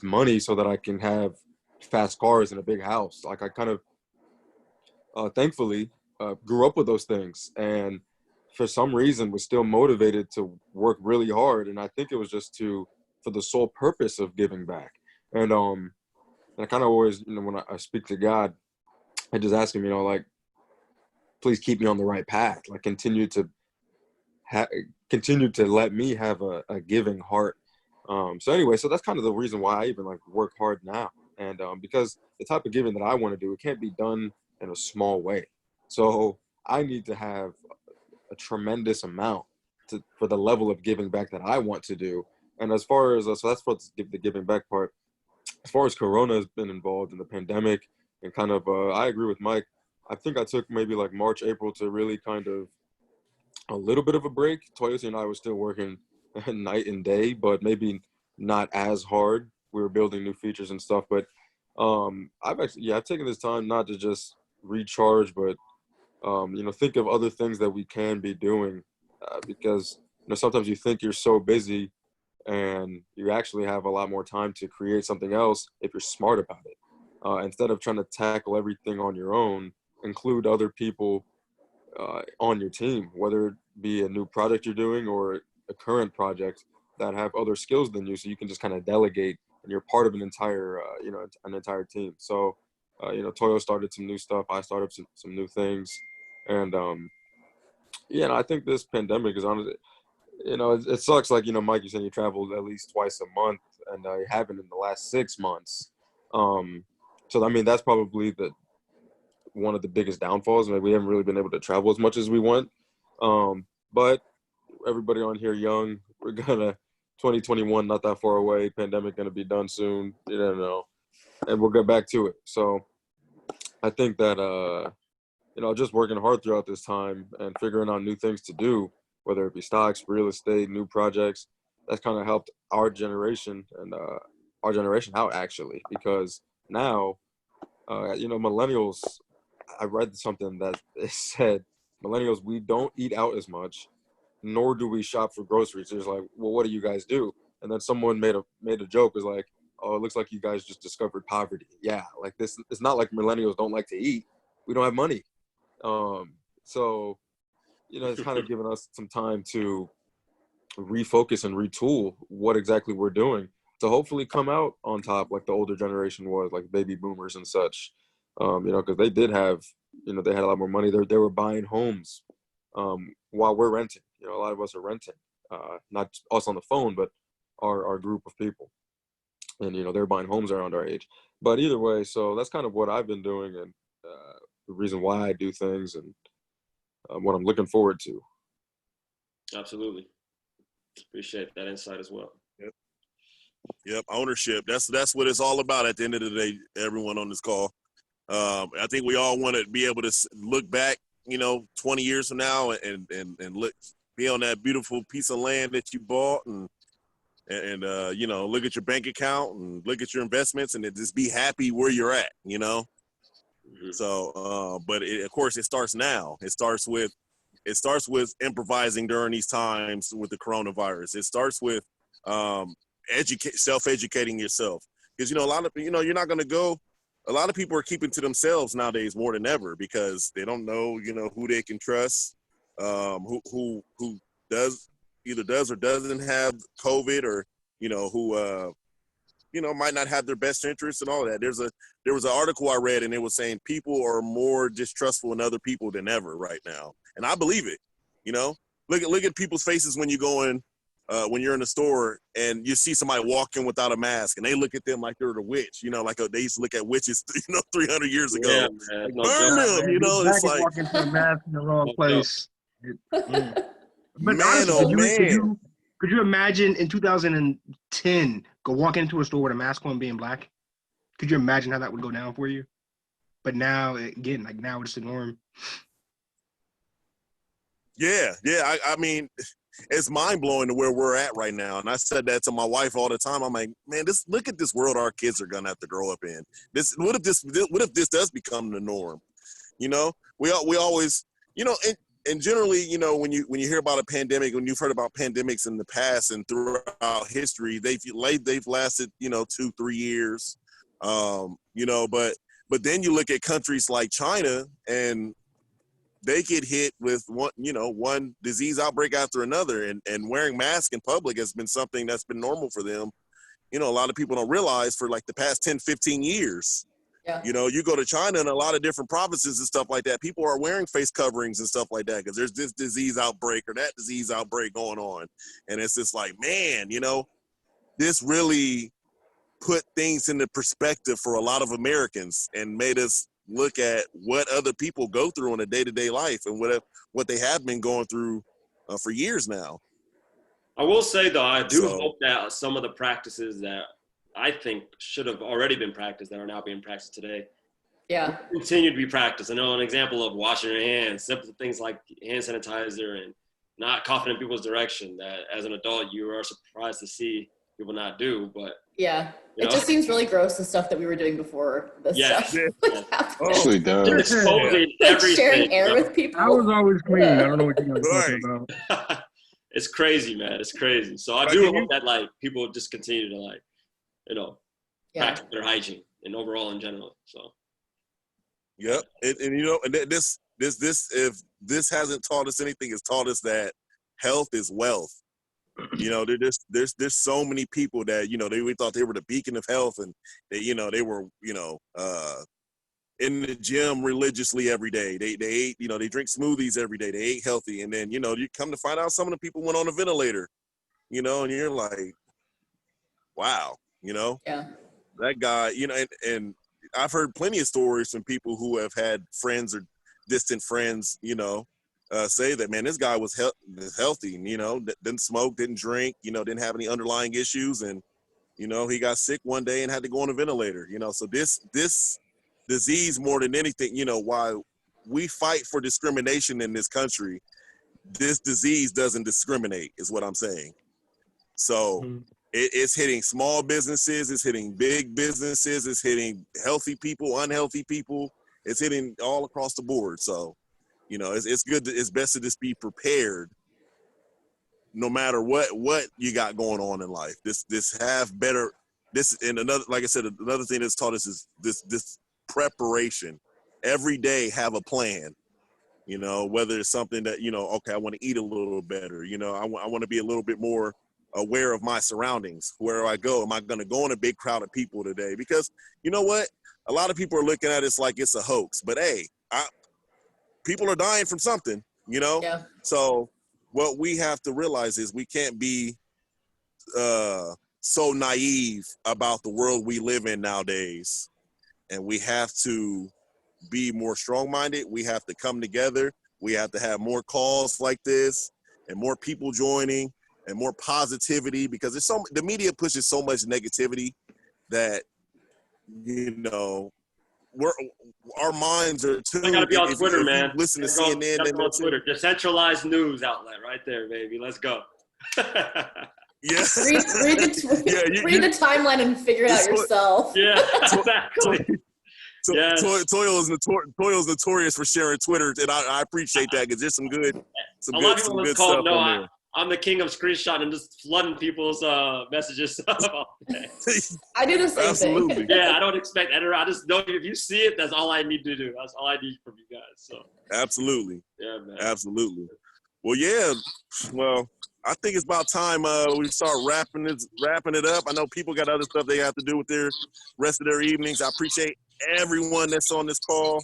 money so that I can have fast cars and a big house. Like I kind of, thankfully, grew up with those things, and for some reason was still motivated to work really hard. And I think it was just for the sole purpose of giving back. And I kind of always, you know, when I speak to God, I just ask him, you know, like, please keep me on the right path. Like continue to let me have a giving heart. So anyway, so that's kind of the reason why I even like work hard now. And because the type of giving that I want to do, it can't be done in a small way. So I need to have a tremendous amount for the level of giving back that I want to do. And as far as, so that's for the giving back part. As far as Corona has been involved in the pandemic and kind of, I agree with Mike. I think I took maybe like March, April to really kind of a little bit of a break. Toyosi and I were still working night and day, but maybe not as hard. We were building new features and stuff, but I've taken this time not to just recharge, but you know, think of other things that we can be doing, because you know sometimes you think you're so busy, and you actually have a lot more time to create something else if you're smart about it. Instead of trying to tackle everything on your own, include other people on your team, whether it be a new project you're doing or a current project that have other skills than you, so you can just kind of delegate and you're part of an entire an entire team. So you know, Toyo started some new stuff, I started some new things, and and I think this pandemic is on it. You know, it sucks. Like, you know, Mike, you said you traveled at least twice a month, and you haven't in the last 6 months. So I mean, that's probably one of the biggest downfalls. I mean, we haven't really been able to travel as much as we want. But everybody on here young, we're gonna 2021, not that far away. Pandemic gonna be done soon. You don't know. we'll get back to it. So I think that, just working hard throughout this time and figuring out new things to do, whether it be stocks, real estate, new projects, that's kind of helped our generation and our generation out, actually, because now, millennials, I read something that it said, millennials, we don't eat out as much, nor do we shop for groceries. It's like, well, what do you guys do? And then someone made a joke, was like, oh, it looks like you guys just discovered poverty. Yeah, like this, it's not like millennials don't like to eat. We don't have money. So, it's kind of given us some time to refocus and retool what exactly we're doing to hopefully come out on top like the older generation was, like baby boomers and such. Because they did have, they had a lot more money. They were buying homes while we're renting. A lot of us are renting, not us on the phone, but our group of people. And, they're buying homes around our age. But either way, so that's kind of what I've been doing and the reason why I do things and what I'm looking forward to. Absolutely. Appreciate that insight as well. Yep. Ownership. That's what it's all about at the end of the day, everyone on this call. I think we all want to be able to look back, 20 years from now and be on that beautiful piece of land that you bought and look at your bank account and look at your investments and just be happy where you're at, Mm-hmm. So, but of course it starts now. It starts with improvising during these times with the coronavirus. It starts with self-educating yourself, because a lot of you're not going to go. A lot of people are keeping to themselves nowadays more than ever because they don't know who they can trust, who either does or doesn't have COVID, or who might not have their best interests and all that. There was an article I read and it was saying people are more distrustful in other people than ever right now, and I believe it. Look at people's faces when you go in. When you're in the store and you see somebody walking without a mask and they look at them like they're the witch, like they used to look at witches, 300 years ago. Yeah, man. Like, No burn joke. them, it's like, walking to a mask in the wrong No place. But man, honestly, oh man. could you imagine in 2010 walking into a store with a mask on being black? Could you imagine how that would go down for you? But now, again, now it's the norm. Yeah. I mean, it's mind blowing to where we're at right now. And I said that to my wife all the time. I'm like, man, look at this world our kids are gonna have to grow up in. What if this does become the norm? We always, and generally, when you hear about a pandemic, when you've heard about pandemics in the past and throughout history, they've lasted 2-3 years, but then you look at countries like China and they get hit with one disease outbreak after another, and wearing masks in public has been something that's been normal for them. A lot of people don't realize for like the past 10-15 years. Yeah. You go to China and a lot of different provinces and stuff like that, people are wearing face coverings and stuff like that because there's this disease outbreak or that disease outbreak going on. And it's just like, man, this really put things into perspective for a lot of Americans and made us look at what other people go through in a day-to-day life and what they have been going through for years now. I will say, though, I do hope that some of the practices that I think should have already been practiced that are now being practiced today continue to be practiced. I know an example of washing your hands, simple things like hand sanitizer and not coughing in people's direction that as an adult you are surprised to see people not do. But yeah, it just seems really gross, the stuff that we were doing before this stuff. It actually does. They're exposing everything. Sharing air with people. I was always clean. I don't know what you guys are talking about. It's crazy, man. It's crazy. So I do hope that people just continue to practice their hygiene and overall in general. So. Yep, and this if this hasn't taught us anything, it's taught us that health is wealth. There's so many people that they thought they were the beacon of health, and they were in the gym religiously every day. They ate, they drink smoothies every day. They ate healthy, and then you come to find out some of the people went on a ventilator, and you're like, wow, that guy, and I've heard plenty of stories from people who have had friends or distant friends, say that, man, this guy was healthy, didn't smoke, didn't drink, didn't have any underlying issues. And, You know, he got sick one day and had to go on a ventilator. You know, so this disease more than anything, you know, while we fight for discrimination in this country, this disease doesn't discriminate, is what I'm saying. So it's hitting small businesses, it's hitting big businesses, it's hitting healthy people, unhealthy people. It's hitting all across the board. So, you know, it's good. It's best to just be prepared, no matter what you got going on in life. This have better. This and another, like I said, another thing that's taught us is this preparation. Every day, have a plan. You know, whether it's something that, you know, okay, I want to eat a little better. You know, I want to be a little bit more aware of my surroundings. Where I go, am I going to go in a big crowd of people today? Because you know what, a lot of people are looking at it like it's a hoax. But hey, people are dying from something. You know, Yeah. So what we have to realize is we can't be so naive about the world we live in nowadays, and we have to be more strong-minded. We have to come together. We have to have more calls like this and more people joining and more positivity, because the media pushes so much negativity that, you know, our minds are too. I gotta be on Twitter, if man. you listen to Gotta CNN go and on Twitter, decentralized news outlet, right there, baby. Let's go. yeah, Read the timeline and figure it out yourself. Yeah, exactly. Yes. Toyo's notorious for sharing Twitter, and I appreciate that, because there's some good A lot of people on this call stuff know on there. I'm the king of screenshot and just flooding people's messages. I do the same thing. Yeah, I don't expect editor. I just know if you see it, that's all I need to do. That's all I need from you guys. So absolutely. Yeah, man. Absolutely. Well, yeah. Well, I think it's about time we start wrapping it up. I know people got other stuff they have to do with their rest of their evenings. I appreciate everyone that's on this call.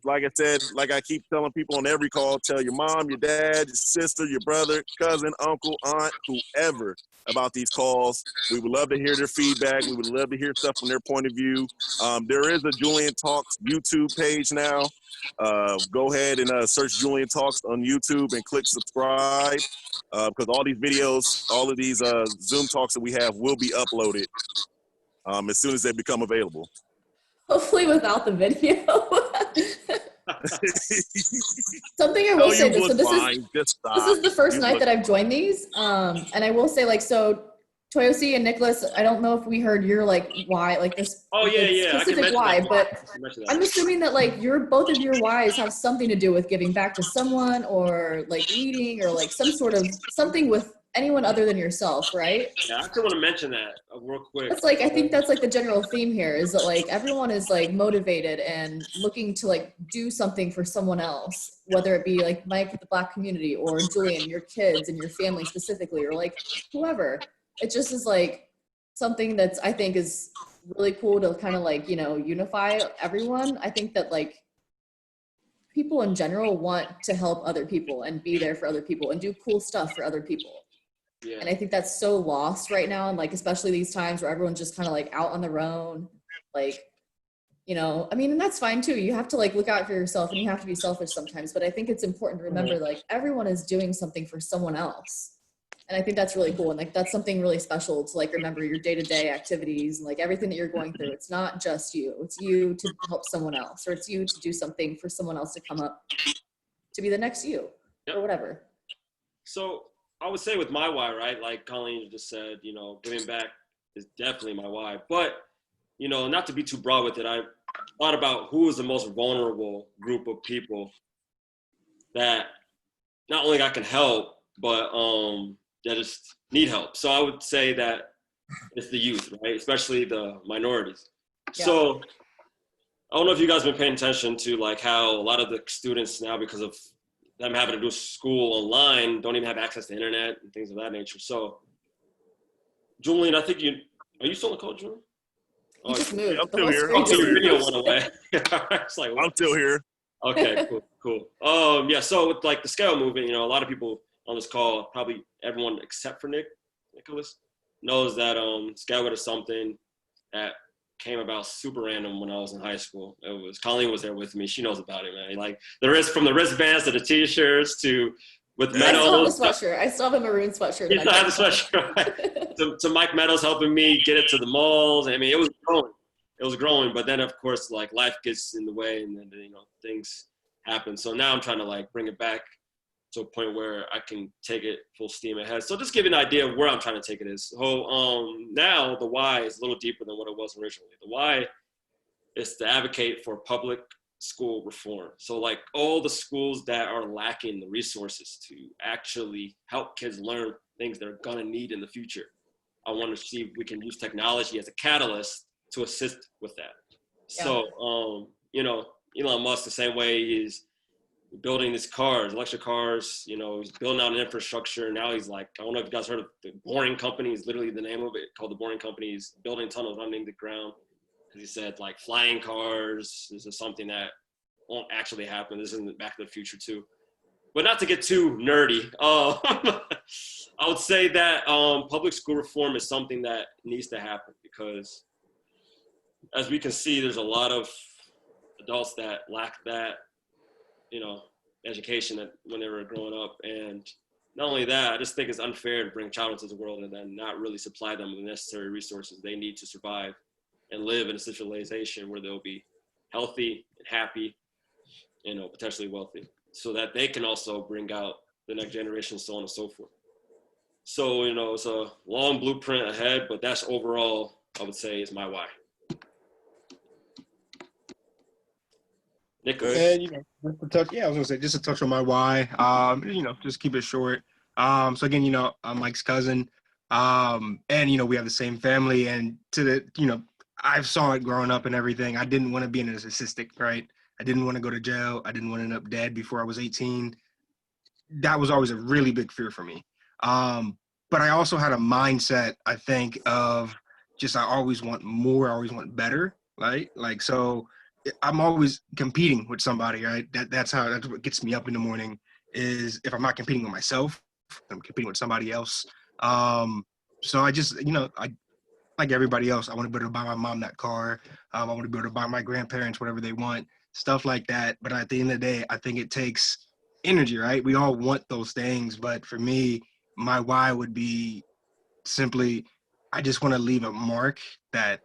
Like I said, like I keep telling people on every call, tell your mom, your dad, your sister, your brother, cousin, uncle, aunt, whoever about these calls. We would love to hear their feedback. We would love to hear stuff from their point of view. There is a Julian Talks YouTube page now. Go ahead and search Julian Talks on YouTube and click subscribe, because all these videos, all of these Zoom talks that we have will be uploaded as soon as they become available. Hopefully without the video. Something I will say, so this is the first night that I've joined these, and I will say, like, so Toyosi and Nicholas, I don't know if we heard your like why, like this specific why, but I'm assuming that like both of your whys have something to do with giving back to someone, or like reading, or like some sort of something with anyone other than yourself, right? Yeah, I actually want to mention that real quick. That's like, I think that's like the general theme here, is that like everyone is like motivated and looking to like do something for someone else, whether it be like Mike with the Black community, or Julian, your kids and your family specifically, or like whoever. It just is like something that's, I think, is really cool to kind of like, you know, unify everyone. I think that like people in general want to help other people and be there for other people and do cool stuff for other people. Yeah. And I think that's so lost right now. And like, especially these times where everyone's just kind of like out on their own, like, you know, I mean, and that's fine too. You have to like look out for yourself, and you have to be selfish sometimes, but I think it's important to remember like everyone is doing something for someone else. And I think that's really cool. And like, that's something really special to like remember your day-to-day activities and like everything that you're going through. It's not just you, it's you to help someone else, or it's you to do something for someone else to come up to be the next you, or whatever. So I would say with my why, right? Like Colleen just said, you know, giving back is definitely my why. But, you know, not to be too broad with it, I thought about who is the most vulnerable group of people that not only I can help, but that just need help. So I would say that it's the youth, right? Especially the minorities. Yeah. So I don't know if you guys have been paying attention to like how a lot of the students now, because of them having to do school online, don't even have access to internet and things of that nature. So, Julian, I think are you still in the call, Julian? You just moved. I'm still here. Your video went away. It's like, I'm still here. Okay, cool. Yeah, so with like the scale movement, you know, a lot of people on this call, probably everyone except for Nicholas, knows that scale is something that came about super random when I was in high school. Colleen was there with me. She knows about it, man. Like from the wristbands to the t-shirts to with I still have the Meadows. sweatshirt. I still have a maroon sweatshirt. You still have the sweatshirt, right? to Mike Meadows helping me get it to the malls. I mean, it was growing. It was growing, but then of course, like life gets in the way, and then things happen. So now I'm trying to like bring it back to a point where I can take it full steam ahead. So just give you an idea of where I'm trying to take it is. So now the why is a little deeper than what it was originally. The why is to advocate for public school reform. So like all the schools that are lacking the resources to actually help kids learn things they're gonna need in the future. I want to see if we can use technology as a catalyst to assist with that. Yeah. So, Elon Musk, the same way he's building these cars, electric cars, he's building out an infrastructure. Now he's like, I don't know if you guys heard of the Boring Company, is literally the name of it, called the Boring Company. He's building tunnels underneath the ground. Because he said like flying cars, this is something that won't actually happen. This is in the Back to the Future too. But not to get too nerdy, I would say that public school reform is something that needs to happen because as we can see, there's a lot of adults that lack that, education that when they were growing up. And not only that, I just think it's unfair to bring a child into the world and then not really supply them with the necessary resources they need to survive and live in a civilization where they'll be healthy and happy, potentially wealthy, so that they can also bring out the next generation, so on and so forth. So, it's a long blueprint ahead, but that's overall, I would say, is my why. Nicholas. And just to touch, I was gonna say just to touch on my why. Just keep it short. So again, I'm Mike's cousin. And we have the same family, and I saw it growing up and everything. I didn't want to be in a statistic, right? I didn't want to go to jail. I didn't want to end up dead before I was 18. That was always a really big fear for me. But I also had a mindset, I think, of just I always want more. I always want better, right? Like, so I'm always competing with somebody, right? That's what gets me up in the morning is if I'm not competing with myself, I'm competing with somebody else. So I just, like everybody else, I want to be able to buy my mom that car. I want to be able to buy my grandparents whatever they want, stuff like that. But at the end of the day, I think it takes energy, right? We all want those things. But for me, my why would be simply, I just want to leave a mark that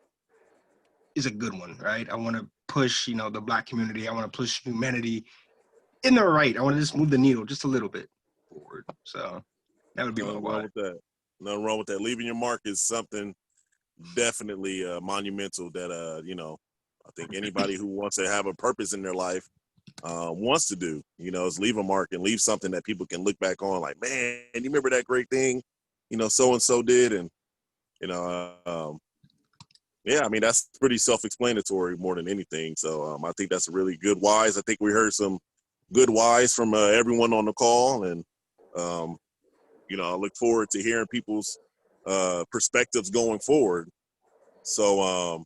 is a good one, right? I want to push, the Black community. I want to push humanity in the right. I want to just move the needle just a little bit forward. So that would be my why. Nothing wrong with that. Leaving your mark is something definitely monumental that I think anybody who wants to have a purpose in their life wants to do, is leave a mark and leave something that people can look back on like, man, you remember that great thing so and so did. And that's pretty self-explanatory more than anything. So I think that's a really good whys. I think we heard some good whys from everyone on the call, and I look forward to hearing people's perspectives going forward. So,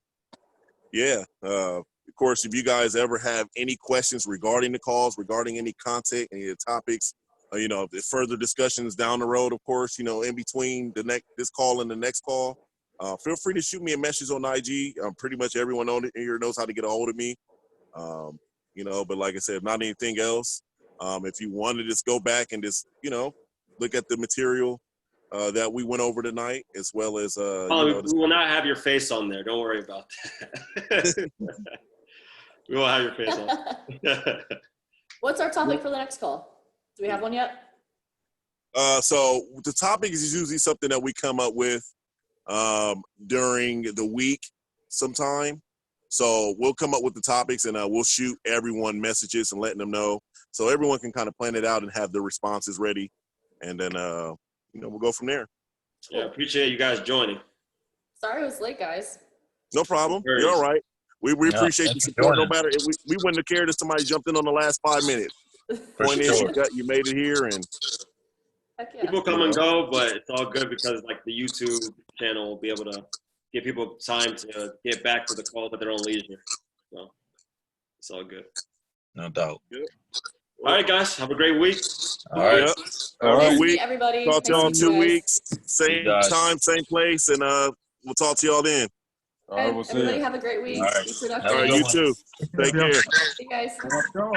of course, if you guys ever have any questions regarding the calls, regarding any content, any of the topics, the further discussions down the road, of course, in between this call and the next call, feel free to shoot me a message on IG. Pretty much everyone on here knows how to get a hold of me. But like I said, if not anything else, if you want to just go back and just, look at the material that we went over tonight, as well as we will not have your face on there. Don't worry about that. We won't have your face on. What's our topic for the next call? Do we have one yet? So the topic is usually something that we come up with during the week sometime. So we'll come up with the topics and we'll shoot everyone messages and letting them know, so everyone can kind of plan it out and have their responses ready, and then we'll go from there. Yeah, appreciate you guys joining. Sorry it was late, guys. No problem. You're all right. We appreciate the support. No matter if we wouldn't have cared if somebody jumped in on the last 5 minutes. Point is, you made it here, and Heck yeah. people come and go, but it's all good because like the YouTube channel will be able to give people time to get back to the call at their own leisure. So it's all good. No doubt. Good. All right, guys. Have a great week. All right. Yep. All right, week. everybody. Talk to y'all in Thanks to 2 you guys. weeks. Same time, same place, and we'll talk to y'all then. All right, we'll see Everybody you. have a great week. All right. Be productive. All right, you too. Take care. See you guys. Let's go.